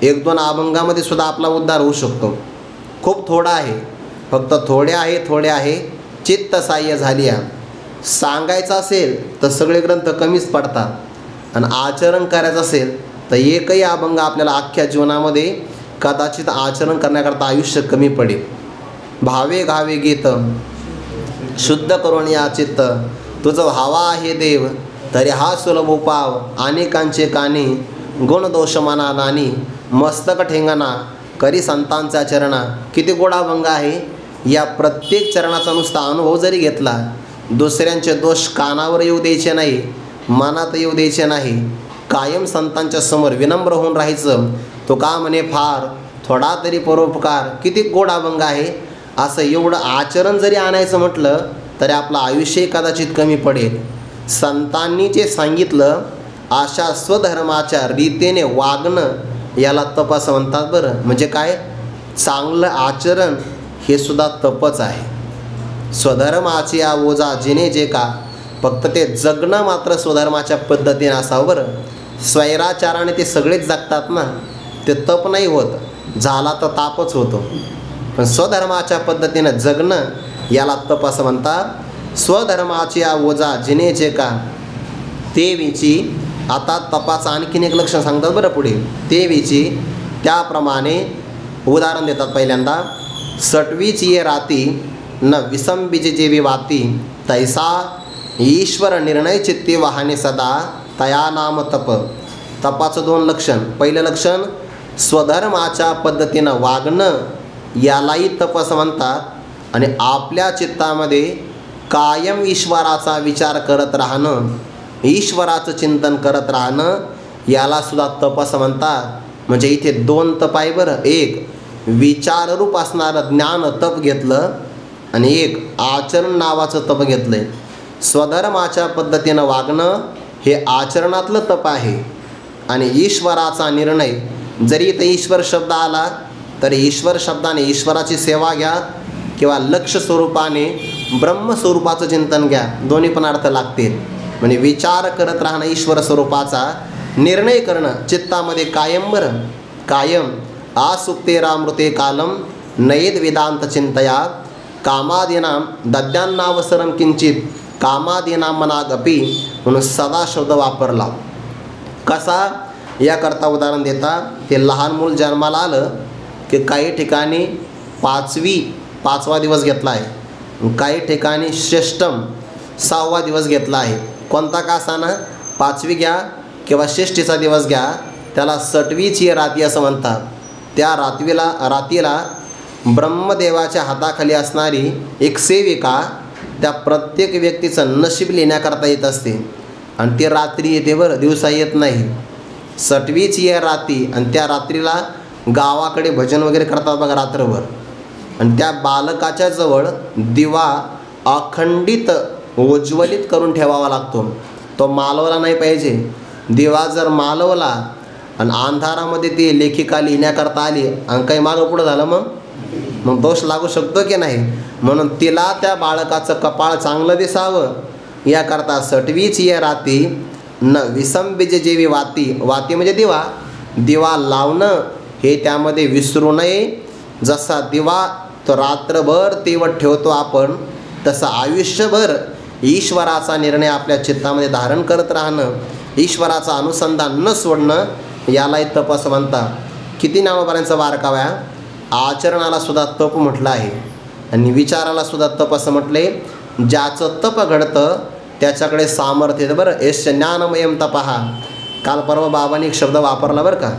1-2 अभंगामध्ये सुद्धा आपला उद्धार होऊ शकतो. खूप थोडा आहे, फक्त थोडे आहे चित्त साह्य झाली आहे. सांगायचं असेल तर सगळे ग्रंथ कमीच पडतात आणि आचरण करायचं असेल तर एकही अभंग आपल्याला अख्ख्या जीवनामध्ये कदाचित आचरण करण्याकरता आयुष्य कमी पडेल. भावे घावे गीत शुद्ध करून या चित्त, तुझं व्हावा आहे देव तरी हा सुलभ उपाव. अनेकांचे कानी गुणदोष मना नानी, मस्तक ठेंगणा करी संतांचा चरणा. किती गोड अभंग आहे. या प्रत्येक चरणाचा नुसता अनुभव जरी घेतला, दुसऱ्यांचे दोष कानावर येऊ द्यायचे नाही, मनात येऊ द्यायचे नाही, कायम संतांच्या समोर विनम्र होऊन राहायचं. तो का म्हणे फार थोडा तरी परोपकार. किती गोड अभंग आहे. असं एवढं आचरण जरी आणायचं म्हटलं तरी आपलं आयुष्य कदाचित कमी पडेल. संतांनी जे सांगितलं अशा स्वधर्माच्या रीतीने वागणं याला तप असं म्हणतात बरं. म्हणजे काय, चांगलं आचरण हे सुद्धा तपच आहे. स्वधर्माची ओझा जिने जे का, फक्त ते जगणं मात्र स्वधर्माच्या पद्धतीने असावं बरं. स्वैराचाराने ते सगळेच जगतात ना, ते तप नाही होत, झाला तर तापच होतो. पण स्वधर्माच्या पद्धतीनं जगणं याला तप असं म्हणतात. स्वधर्माची ओझा जिने जे का तेवीची. आता तपाचं आणखीन एक लक्षण सांगतात बरं पुढे. तेवीची त्याप्रमाणे उदाहरण देतात. पहिल्यांदा सटवीची ये राती न विसंबिज जेवी वाती. तैसा ईश्वर निर्णय चित्ते वाहने सदा. तया नाम तप. तपाचं 2 लक्षण. पहिलं लक्षण स्वधर्माच्या पद्धतीनं वागणं यालाही तप असं म्हणतात. आणि आपल्या चित्तामध्ये कायम ईश्वराचा विचार करत राहणं, ईश्वराचं चिंतन करत राहणं याला सुद्धा तप असं म्हणतात. म्हणजे इथे 2 तप आहे बरं. एक विचाररूप असणारं ज्ञान तप घेतलं आणि एक आचरण नावाचं तप घेतलं आहे. स्वधर्माच्या पद्धतीनं वागणं हे आचरणातलं तप आहे. आणि ईश्वराचा निर्णय, जरी इथं ईश्वर शब्द आला तरी ईश्वर शब्दाने ईश्वराची सेवा घ्या किंवा लक्ष स्वरूपाने ब्रह्मस्वरूपाचं चिंतन घ्या, दोन्ही पण अर्थ लागतील. म्हणजे विचार करत राहणं, ईश्वर स्वरूपाचा निर्णय करणं चित्तामध्ये कायम बरं. कायम आसुप्तेरामृते कालम नयेद वेदांत चिंतया. कामादीनां दद्यांनावसरम किंचित कामादीना मनागपी म्हणून सदा शब्द वापरला. कसा याकरता उदाहरण देता, ते लहान मूल जन्माला आलं की काही ठिकाणी पाचवा दिवस घेतला आहे, काही ठिकाणी श्रेष्ठम 6वा दिवस घेतला आहे. कोणता का असाना, 5वी घ्या किंवा षष्ठीचा दिवस घ्या, त्याला 6वीची राती असं म्हणतात. त्या रातीला ब्रह्मदेवाच्या हाताखाली असणारी एक सेविका त्या प्रत्येक व्यक्तीचं नशीब लिहिण्याकरता येत असते आणि ती रात्री येते बरं, दिवसा येत नाही. 6वीची आहे राती आणि त्या रात्रीला गावाकडे भजन वगैरे करतात बघा रात्रभर. आणि त्या बालकाच्या जवळ दिवा अखंडित उज्ज्वलित करून ठेवावा लागतो. तो मालवला नाही पाहिजे. दिवा जर मालवला आणि अंधारामध्ये ती लेखिका लिहिण्याकरता आली आणि काही मागं पुढं झालं मग दोष लागू शकतो की नाही. म्हणून तिला त्या बाळकाचं कपाळ चांगलं दिसावं याकरता 6वीची या राती न विसंबीज जेवी वाती म्हणजे दिवा लावणं हे त्यामध्ये विसरू नये. जसा दिवा तो रात्रभर तेवत ठेवतो आपण, तसं आयुष्यभर ईश्वराचा निर्णय आपल्या चित्तामध्ये धारण करत राहणं, ईश्वराचं अनुसंधान न सोडणं, यालाही तप असं म्हणतात. किती नावापर्यंतचं बारकाव्या, आचरणाला सुद्धा तप म्हटलं आहे आणि विचाराला सुद्धा तप असं म्हटले. ज्याचं तप घडतं त्याच्याकडे सामर्थ्य येतं बरं. यश ज्ञानमयम तपहा. काल परवा बाबांनी एक शब्द वापरला बरं का,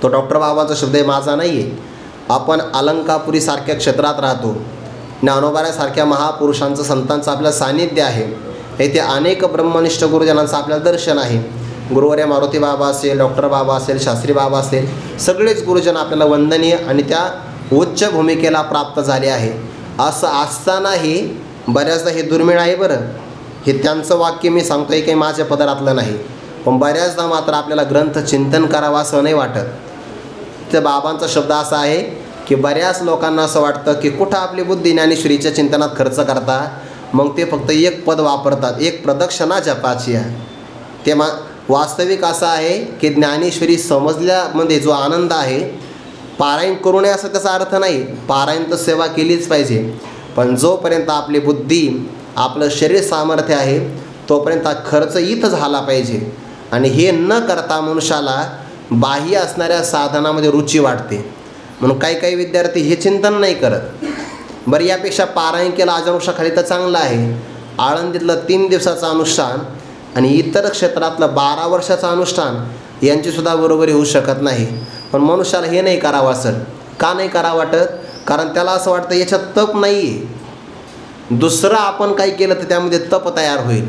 तो डॉक्टर बाबांचा शब्द आहे, माझा नाही आहे. आपण अलंकापुरीसारख्या क्षेत्रात राहतो. ज्ञानोबाऱ्यासारख्या महापुरुषांचं संतांचं आपल्याला सान्निध्य आहे. येथे अनेक ब्रह्मनिष्ठ गुरुजनांचं आपल्याला दर्शन आहे. गुरुवर्य मारुती बाबा असेल, डॉक्टर बाबा असेल, शास्त्री बाबा असेल, सगळेच गुरुजन आपल्याला वंदनीय आणि त्या उच्च भूमिकेला प्राप्त झाले आहे. असं असतानाही बऱ्याचदा हे दुर्मिळ आहे बरं. हे त्यांचं वाक्य मी सांगतोय काही माझ्या पदरातलं नाही, पण बऱ्याचदा मात्र आपल्याला ग्रंथ चिंतन करावं असं नाही वाटत. त्या बाबांचा शब्द असा आहे की बऱ्याच लोकांना असं वाटतं की कुठं आपली बुद्धी ज्ञानेश्वरीच्या चिंतनात खर्च करता, मग ते फक्त एक पद वापरतात, एक प्रदक्षिणा जपाची आहे. ते वास्तविक असं आहे की ज्ञानेश्वरी समजल्यामध्ये जो आनंद आहे, पारायण करू नये असं त्याचा अर्थ नाही. पारायण तर सेवा केलीच पाहिजे, पण जोपर्यंत आपली बुद्धी आपलं शरीर सामर्थ्य आहे तोपर्यंत हा खर्च इथं झाला पाहिजे. आणि हे न करता मनुष्याला बाह्य असणाऱ्या साधनामध्ये रुची वाटते. म्हणून काही विद्यार्थी हे चिंतन नाही करत. बरं, यापेक्षा पारायण केलं अजानुषाखाली तर चांगलं आहे. आळंदीतलं 3 दिवसाचं अनुष्ठान आणि इतर क्षेत्रातलं 12 वर्षाचं अनुष्ठान यांचीसुद्धा बरोबरी होऊ शकत नाही. पण मनुष्याला हे नाही करावं असं का नाही करावं वाटत, कारण त्याला असं वाटतं याच्यात तप नाही आहे. दुसरं आपण काही केलं तर त्यामध्ये तप तयार होईल.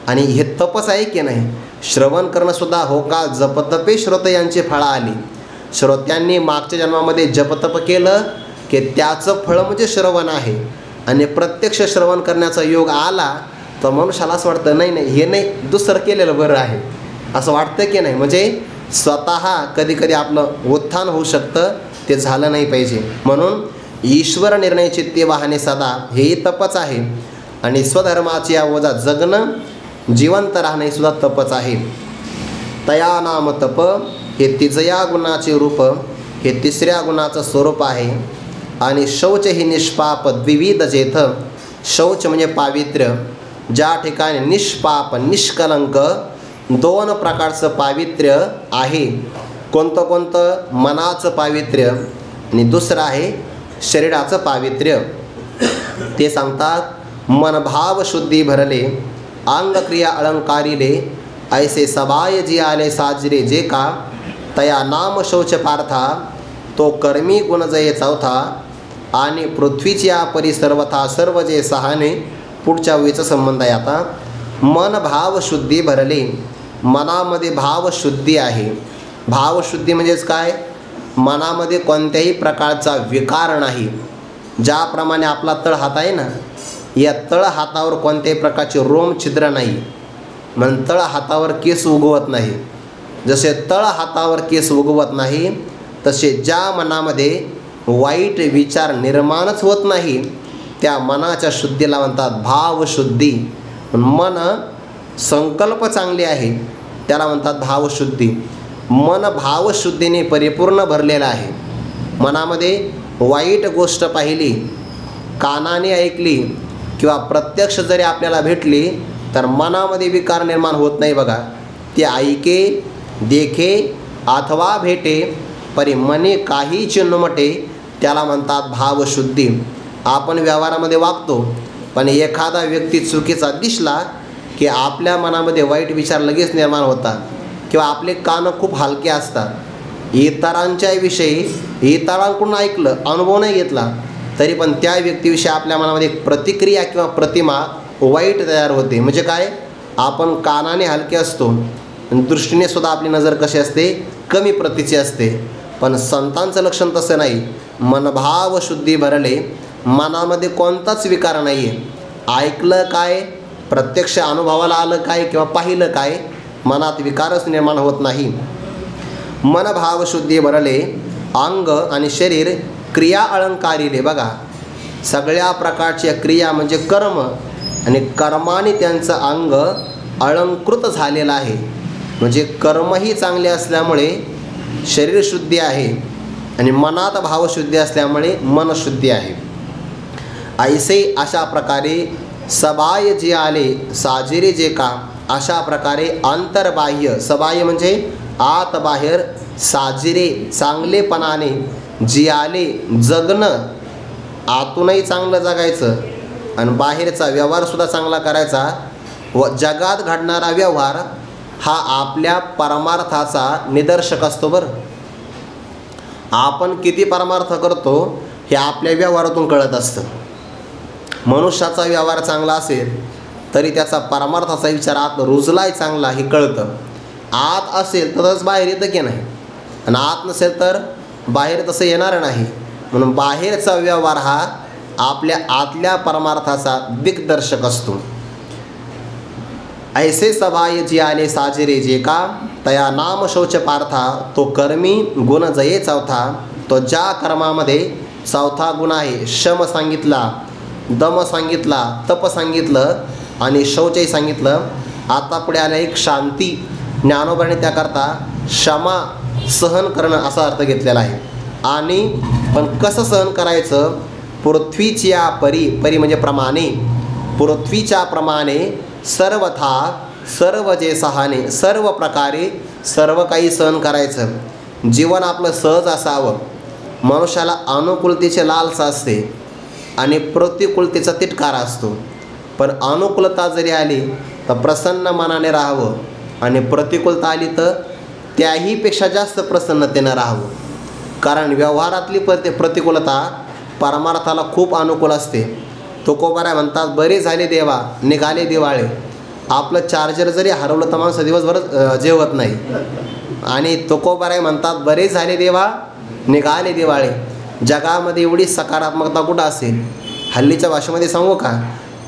आणि हे तपच आहे की नाही. श्रवण करणंसुद्धा हो का, जपतपे श्रोत यांची फळं आली. श्रोत्यांनी मागच्या जन्मामध्ये जपतप केलं की त्याचं फळ म्हणजे श्रवण आहे. आणि प्रत्यक्ष श्रवण करण्याचा योग आला तर मनुष्याला असं वाटतं नाही हे नाही, दुसरं केलेलं बरं आहे असं वाटतं की नाही. म्हणजे स्वतः कधी आपलं उत्थान होऊ शकतं, ते झालं नाही पाहिजे. म्हणून ईश्वर निर्णय चित्ते वाहने सदा हेही तपच आहे. आणि स्वधर्माची या ओझा जगणं, जिवंत राहणं हे सुद्धा तपच आहे. तया नाम तप हे तिजया गुणाचे रूप, हे 3ऱ्या गुणाचं स्वरूप आहे. आणि शौच ही निष्पाप द्विविध जेथ. शौच म्हणजे पावित्र्य. ज्या ठिकाणी निष्पाप निष्कलंक 2 प्रकारचं पावित्र्य आहे. कोणतं मनाचं पावित्र्य आणि दुसरं आहे शरीराचं पावित्र्य. ते सांगतात मनभाव शुद्धी भरले, अंगक्रिया अलंकारिले, ऐसे सबाय जी आले साजरे जे का. तया नाम शौच पार्था तो कर्मी गुण जये चौथा. आणि पृथ्वीच्या परिसर्वथा सर्व जे सहाने. पुढच्या वेळीचा संबंध आहे आता. मन भावशुद्धी भरले, मनामध्ये भावशुद्धी आहे. भावशुद्धी म्हणजेच काय, मनामध्ये कोणत्याही प्रकारचा विकार नाही. ज्याप्रमाणे आपला तळ हात आहे ना, या तळ हातावर कोणत्याही प्रकारचे रोम छिद्र नाही. म्हणून तळ हातावर केस उगवत नाही. जसे तळ हातावर केस उगवत नाही तसे ज्या मनामध्ये वाईट विचार निर्माणच होत नाही त्या मनाच्या शुद्धीला म्हणतात भावशुद्धी. मन संकल्प चांगले आहे त्याला म्हणतात भावशुद्धी. मन भावशुद्धीने परिपूर्ण भरलेलं आहे. मनामध्ये वाईट गोष्ट पाहिली, कानाने ऐकली, किंवा प्रत्यक्ष जरी आपल्याला भेटली तर मनामध्ये विकार निर्माण होत नाही बघा. ते ऐके देखे अथवा भेटे परी मने काही चिन्हमटे त्याला म्हणतात भावशुद्धी. आपण व्यवहारामध्ये वागतो पण एखादा व्यक्ती चुकीचा दिसला की आपल्या मनामध्ये वाईट विचार लगेच निर्माण होतात किंवा आपले कान खूप हलके असतात. इतरांच्या विषयी इतरांकडून ऐकलं, अनुभव नाही घेतला तरी पण त्या व्यक्तीविषयी आपल्या मनामध्ये एक प्रतिक्रिया किंवा प्रतिमा वाईट तयार होते. म्हणजे काय, आपण कानाने हलके असतो, दृष्टीने सुद्धा आपली नजर कशी असते, कमी प्रतीची असते. पण संतांचं लक्षण तसं नाही. मनभाव शुद्धी भरले, मनामध्ये कोणताच विकार नाही आहे. ऐकलं काय, प्रत्यक्ष अनुभवाला आलं काय किंवा पाहिलं काय, मनात विकारच निर्माण होत नाही. मनभाव शुद्धी भरले, अंग आणि शरीर क्रिया अलंकारिले. बघा, सगळ्या प्रकारच्या क्रिया म्हणजे कर्म आणि कर्माने त्यांचं अंग अलंकृत झालेलं आहे. म्हणजे कर्मही चांगले असल्यामुळे शरीरशुद्धी आहे आणि मनात भावशुद्धी असल्यामुळे मनशुद्धी आहे. ऐसे अशा प्रकारे सबाय जे आले साजिरे जे का, अशा प्रकारे अंतर्बाह्य, सबाह्य म्हणजे आत बाहेर, साजिरे चांगलेपणाने, जी आले जगणं, आतूनही चांगलं जगायचं आणि बाहेरचा व्यवहारसुद्धा चांगला करायचा. व जगात घडणारा व्यवहार हा आपल्या परमार्थाचा निदर्शक असतो. बरं, आपण किती परमार्थ करतो हे आपल्या व्यवहारातून कळत असतं. मनुष्याचा व्यवहार चांगला असेल तरी त्याचा परमार्थाचा विचार आत रुजलाय चांगला हे कळतं. आत असेल तरच बाहेर येतं की नाही, आणि आत नसेल तर बाहेर तसं येणार नाही. म्हणून बाहेरचा व्यवहार हा आपल्या आतल्या परमार्थाचा दिग्दर्शक असतो. ऐसे सबाय जी आले साजिरे जे का, तया नाम शौच पार्था, तो कर्मी गुण जये चौथा. तो ज्या कर्मामध्ये चौथा गुण आहे, शम सांगितला, दम सांगितला, तप सांगितलं आणि शौचही सांगितलं. आता पुढे आलं एक शांती. ज्ञानोबाने त्याकरता क्षमा, सहन करणं असा अर्थ घेतलेला आहे. आणि पण कसं सहन करायचं, पृथ्वीच्या परी, परी म्हणजे प्रमाणे, पृथ्वीच्या प्रमाणे सर्वथा सर्व जे सहाने, सर्व प्रकारे सर्व काही सहन करायचं. जीवन आपलं सहज असावं. मनुष्याला अनुकूलतेचे लालसा असते आणि प्रतिकूलतेचा तिटकारा असतो. पण अनुकूलता जरी आली तर प्रसन्न मनाने राहावं आणि प्रतिकूलता आली तर त्याहीपेक्षा जास्त प्रसन्नतेनं राहावं. कारण व्यवहारातली प्रतिकूलता परमार्थाला खूप अनुकूल असते. तुकोबाराय म्हणतात, बरे झाले देवा निघाले दिवाळे. आपलं चार्जर जरी हरवलं तर माणसं दिवसभर जेवत नाही. आणि तुकोबाराय म्हणतात, बरे झाले देवा निघाले दिवाळे. जगामध्ये एवढी सकारात्मकता कुठं असेल. हल्लीच्या भाषेमध्ये सांगू का,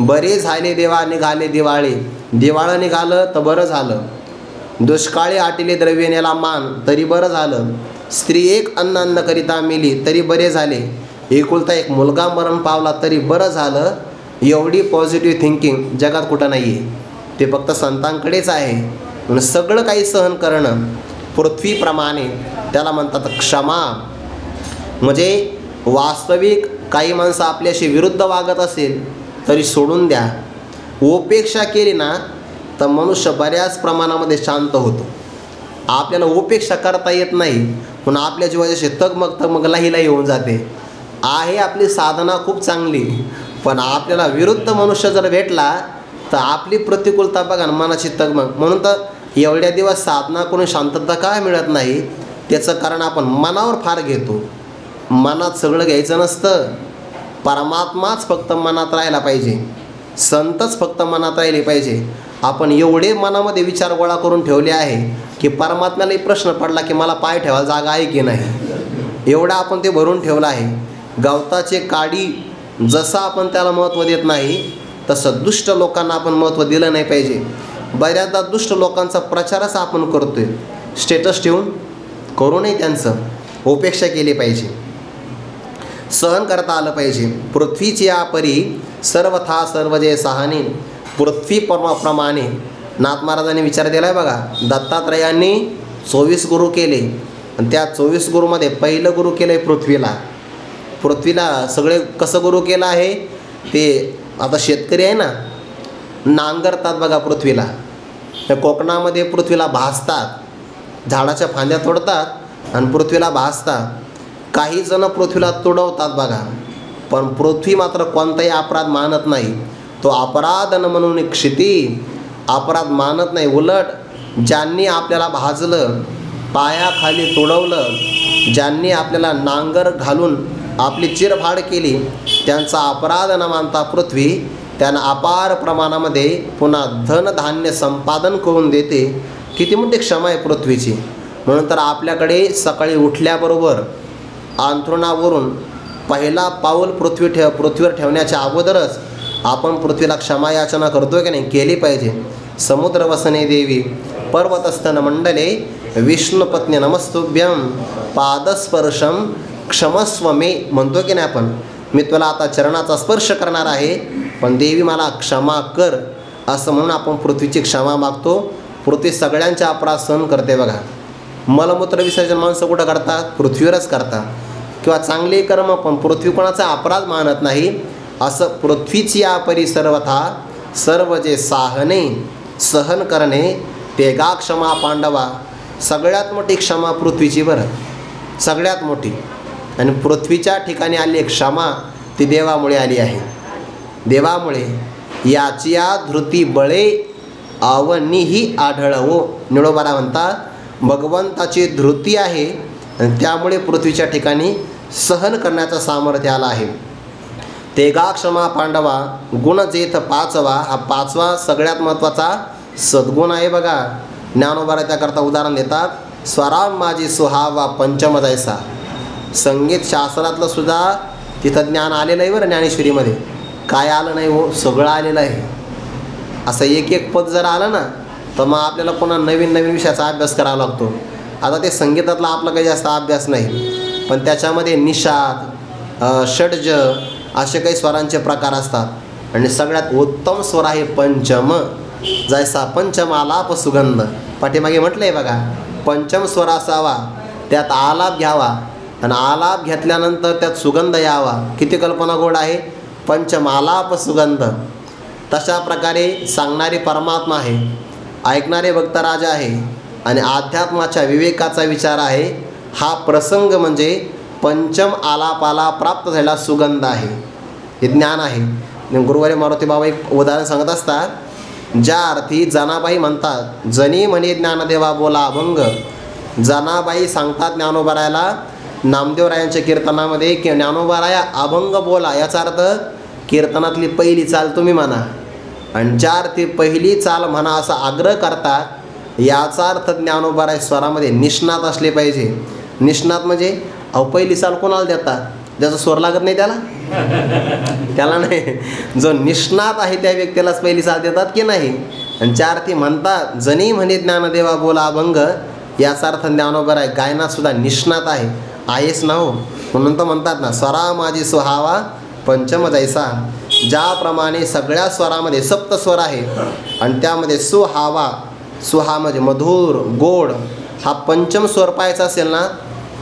बरे झाले देवा निघाले दिवाळे. दिवाळं निघालं तर बरं झालं. दुष्काळी आटिले द्रव्य नेला मान तरी बरं झालं. स्त्री एक अन्न करिता मेली तरी बरे झाले. एकुलता एक मुलगा मरण पावला तरी बरं झालं. एवढी पॉझिटिव्ह थिंकिंग जगात कुठं नाही आहे. ते फक्त संतांकडेच आहे. म्हणून सगळं काही सहन करणं पृथ्वीप्रमाणे त्याला म्हणतात क्षमा. म्हणजे वास्तविक काही माणसं आपल्याशी विरुद्ध वागत असेल तरी सोडून द्या. उपेक्षा केली ना तर मनुष्य बऱ्याच प्रमाणामध्ये शांत होतो. आपल्याला उपेक्षा करता येत नाही म्हणून आपल्या जीवाची तगमग लाहीलाही होऊन जाते. आहे आपली साधना खूप चांगली, पण आपल्याला विरुद्ध मनुष्य जर भेटला तर आपली प्रतिकूलता बघा ना, मनाची तगमग. म्हणून तर एवढ्या दिवस साधना करून शांतता काय मिळत नाही, त्याचं कारण आपण मनावर फार घेतो. मनात सगळं घ्यायचं नसतं. परमात्माच फक्त मनात राहायला पाहिजे. संतच फक्त मनात राहिले पाहिजे. आपण एवढे मनामध्ये विचार गोळा करून ठेवले आहे की परमात्म्यालाही प्रश्न पडला की मला पाय ठेवायला जागा आहे की नाही. एवढं आपण ते भरून ठेवलं आहे. गवताचे काडी जसं आपण त्याला महत्त्व देत नाही तसं दुष्ट लोकांना आपण महत्त्व दिलं नाही पाहिजे. बऱ्याचदा दुष्ट लोकांचा प्रचारच आपण करतोय. स्टेटस ठेवून करू नये, त्यांचं उपेक्षा केली पाहिजे. सहन करता आलं पाहिजे. पृथ्वीची या परी सर्वथा सर्व जे सहाने, पृथ्वी प्रमाणे. नाथ महाराजांनी विचार दिला आहे बघा. दत्तात्रयांनी 24 गुरु केले आणि त्या 24 गुरुमध्ये पहिलं गुरु केलं आहे पृथ्वीला. पृथ्वीला सगळे कसं गुरु केलं आहे ते आता शेतकरी आहे ना, नांगरतात बघा पृथ्वीला. त्या कोकणामध्ये पृथ्वीला भासतात, झाडाच्या फांद्या तोडतात आणि पृथ्वीला भासतात. काही जण पृथ्वीला तुडवतात बघा, पण पृथ्वी मात्र कोणताही अपराध मानत नाही. तो अपराध न म्हणून क्षिती, अपराध मानत नाही. उलट ज्यांनी आपल्याला भाजलं, पायाखाली तुडवलं, ज्यांनी आपल्याला नांगर घालून आपली चिरफाड केली, त्यांचा अपराध न मानता पृथ्वी त्यांना अपार प्रमाणामध्ये पुन्हा धनधान्य संपादन करून देते. किती मोठी क्षमा आहे पृथ्वीची. म्हणून तर आपल्याकडे सकाळी उठल्याबरोबर अंथरुणावरून पहिला पाऊल पृथ्वीवर ठेवण्याच्या अगोदरच आपण पृथ्वीला क्षमा याचना करतोय की नाही? केली पाहिजे. समुद्रवसने देवी पर्वतस्तन मंडले विष्णुपत्नी नमस्तुभ्यं पादस्पर्शम क्षमस्व मे म्हणतो की नाही आपण? मी तुला आता चरणाचा स्पर्श करणार आहे, पण देवी मला क्षमा कर, असं म्हणून आपण पृथ्वीची क्षमा मागतो. पृथ्वी सगळ्यांचे अपराध सहन करते बघा. मलमूत्र विसर्जन माणसं कुठं करतात? पृथ्वीवरच करतात. किंवा चांगले कर्म, पण पृथ्वी कोणाचा अपराध मानत नाही. असं पृथ्वीची या परिसर्वथा सर्व जे साहने सहन करणे ते गा क्षमा पांडवा. सगळ्यात मोठी क्षमा पृथ्वीची बरं, सगळ्यात मोठी. आणि पृथ्वीच्या ठिकाणी आली क्षमा ती देवामुळे आली आहे. देवामुळे याची या धृती बळे आवनीही आढळवो. निळोबाला म्हणतात भगवंताची धृती आहे आणि त्यामुळे पृथ्वीच्या ठिकाणी सहन करण्याचं सामर्थ्य आलं आहे. ते गा क्षमा पांडवा. गुण जेथ पाचवा, हा पाचवा सगळ्यात महत्त्वाचा सद्गुण आहे बघा. ज्ञानोबा त्याकरता उदाहरण देतात, स्वराम माझी सुहावा पंचम जैसा. संगीत शास्त्रातलं सुद्धा तिथं ज्ञान आलेलं आहे बरं. ज्ञानेश्वरीमध्ये काय आलं नाही हो, सगळं आलेलं आहे. असं एक एक पद जर आलं ना तर मग आपल्याला पुन्हा नवीन नवीन विषयाचा अभ्यास करावा लागतो. आता ते संगीतातला आपला काही जास्त अभ्यास नाही, पण त्याच्यामध्ये निषाद, षड्ज असे काही स्वरांचे प्रकार असतात. आणि सगळ्यात उत्तम स्वर आहे पंचम. जैसा पंचम आलाप सुगंध. पाठीमागे म्हटलं आहे बघा, पंचम स्वर असावा, त्यात आलाप घ्यावा आणि आलाप घेतल्यानंतर त्यात सुगंध यावा. किती कल्पना गोड आहे. पंचम आलाप सुगंध. तशा प्रकारे सांगणारे परमात्मा आहे, ऐकणारे भक्त राजा आहे आणि अध्यात्माच्या विवेकाचा विचार आहे. हा प्रसंग म्हणजे पंचम आलापाला प्राप्त झालेला सुगंध आहे. हे ज्ञान आहे. गुरुवारी मारुती बाबा एक उदाहरण सांगत असतात, ज्या अर्थी जनाबाई म्हणतात, जनी म्हणे ज्ञानदेवा बोला अभंग. जनाबाई सांगतात ज्ञानोबारायाला नामदेवरायांच्या कीर्तनामध्ये की ज्ञानोबाराया अभंग बोला. याचा अर्थ कीर्तनातली पहिली चाल तुम्ही म्हणा. आणि ज्या अर्थी पहिली चाल म्हणा असा आग्रह करतात, याचा अर्थ ज्ञानोबाराय स्वरामध्ये निष्णात असले पाहिजे. निष्णात म्हणजे पहिली चाल कोणाला देतात? ज्याचा स्वर लागत नाही त्याला नाही. जो निष्णात आहे त्या व्यक्तीलाच पहिली चाल देतात की नाही. आणि ज्या अर्थी म्हणतात जनी म्हणे ज्ञानदेवा बोला अभंग, याचा अर्थ ज्ञानोबाराय गायनात सुद्धा निष्णात आहेच ना हो. म्हणून तर म्हणतात ना, स्वरा माझी सुहावा पंचम जैसा. ज्याप्रमाणे सगळ्या स्वरामध्ये सप्तस्वर आहे आणि त्यामध्ये सुहावा, सुहा म्हणजे मधुर गोड, हा पंचम स्वर पाहायचा असेल ना,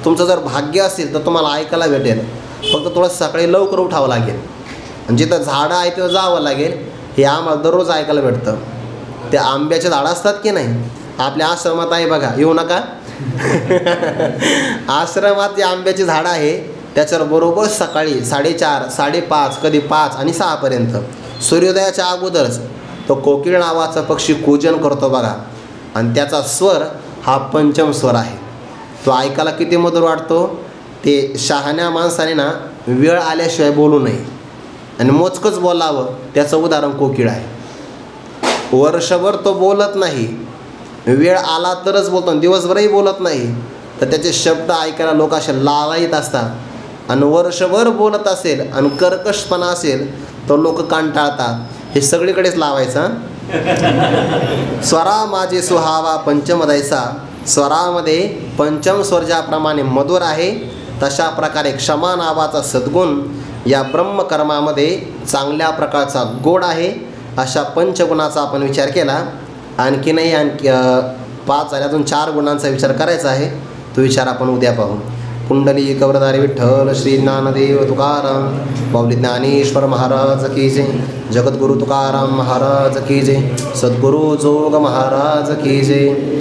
तुमचं जर भाग्य असेल तर तुम्हाला ऐकायला भेटेल. फक्त थोडं सकाळी लवकर उठावं लागेल आणि जिथं झाडं आहे तिथं जावं लागेल. हे आम्हाला दररोज ऐकायला भेटतं. ते आंब्याचे झाडं असतात की नाही, आपल्या आश्रमात आहे बघा, येऊ नका. आश्रमात जे आंब्याची झाडं आहे त्याच्यावर बरोबर सकाळी 4:30, 5:30, कधी 5 आणि 6पर्यंत सूर्योदयाच्या अगोदरच तो कोकिळ नावाचा पक्षी कूजन करतो बघा. आणि त्याचा स्वर हा पंचम स्वर आहे. तो ऐकायला किती मधुर वाटतो. ते शहाण्या माणसाने ना वेळ आल्याशिवाय बोलू नये आणि मोजकंच बोलावं. त्याचं उदाहरण कोकिळ आहे. वर्षभर तो बोलत नाही, वेळ आला तरच बोलतो. दिवसभरही बोलत नाही तर त्याचे शब्द ऐकायला लोक असे लालायित असतात. आणि वर्षभर बोलत असेल आणि कर्कशपणा असेल तर लोक कंटाळतात. हे सगळीकडेच लावायचं. स्वरा माझे सुहावा पंचम जैसा. स्वरामध्ये पंचम स्वर ज्याप्रमाणे मधुर आहे, तशा प्रकारे क्षमा नावाचा सद्गुण या ब्रह्मकर्मामध्ये चांगल्या प्रकारचा गोड आहे. अशा पंचगुणाचा आपण विचार केला. आणखी 5 झाले, अजून 4 गुणांचा विचार करायचा आहे. तो विचार आपण उद्या पाहू. कुंडली कवरदारी विठ्ठल श्री ज्ञानदेव तुकाराम माऊली ज्ञानेश्वर महाराज की जय. जगद्गुरु तुकाराम महाराज की जय. सद्गुरु जोग महाराज की जय.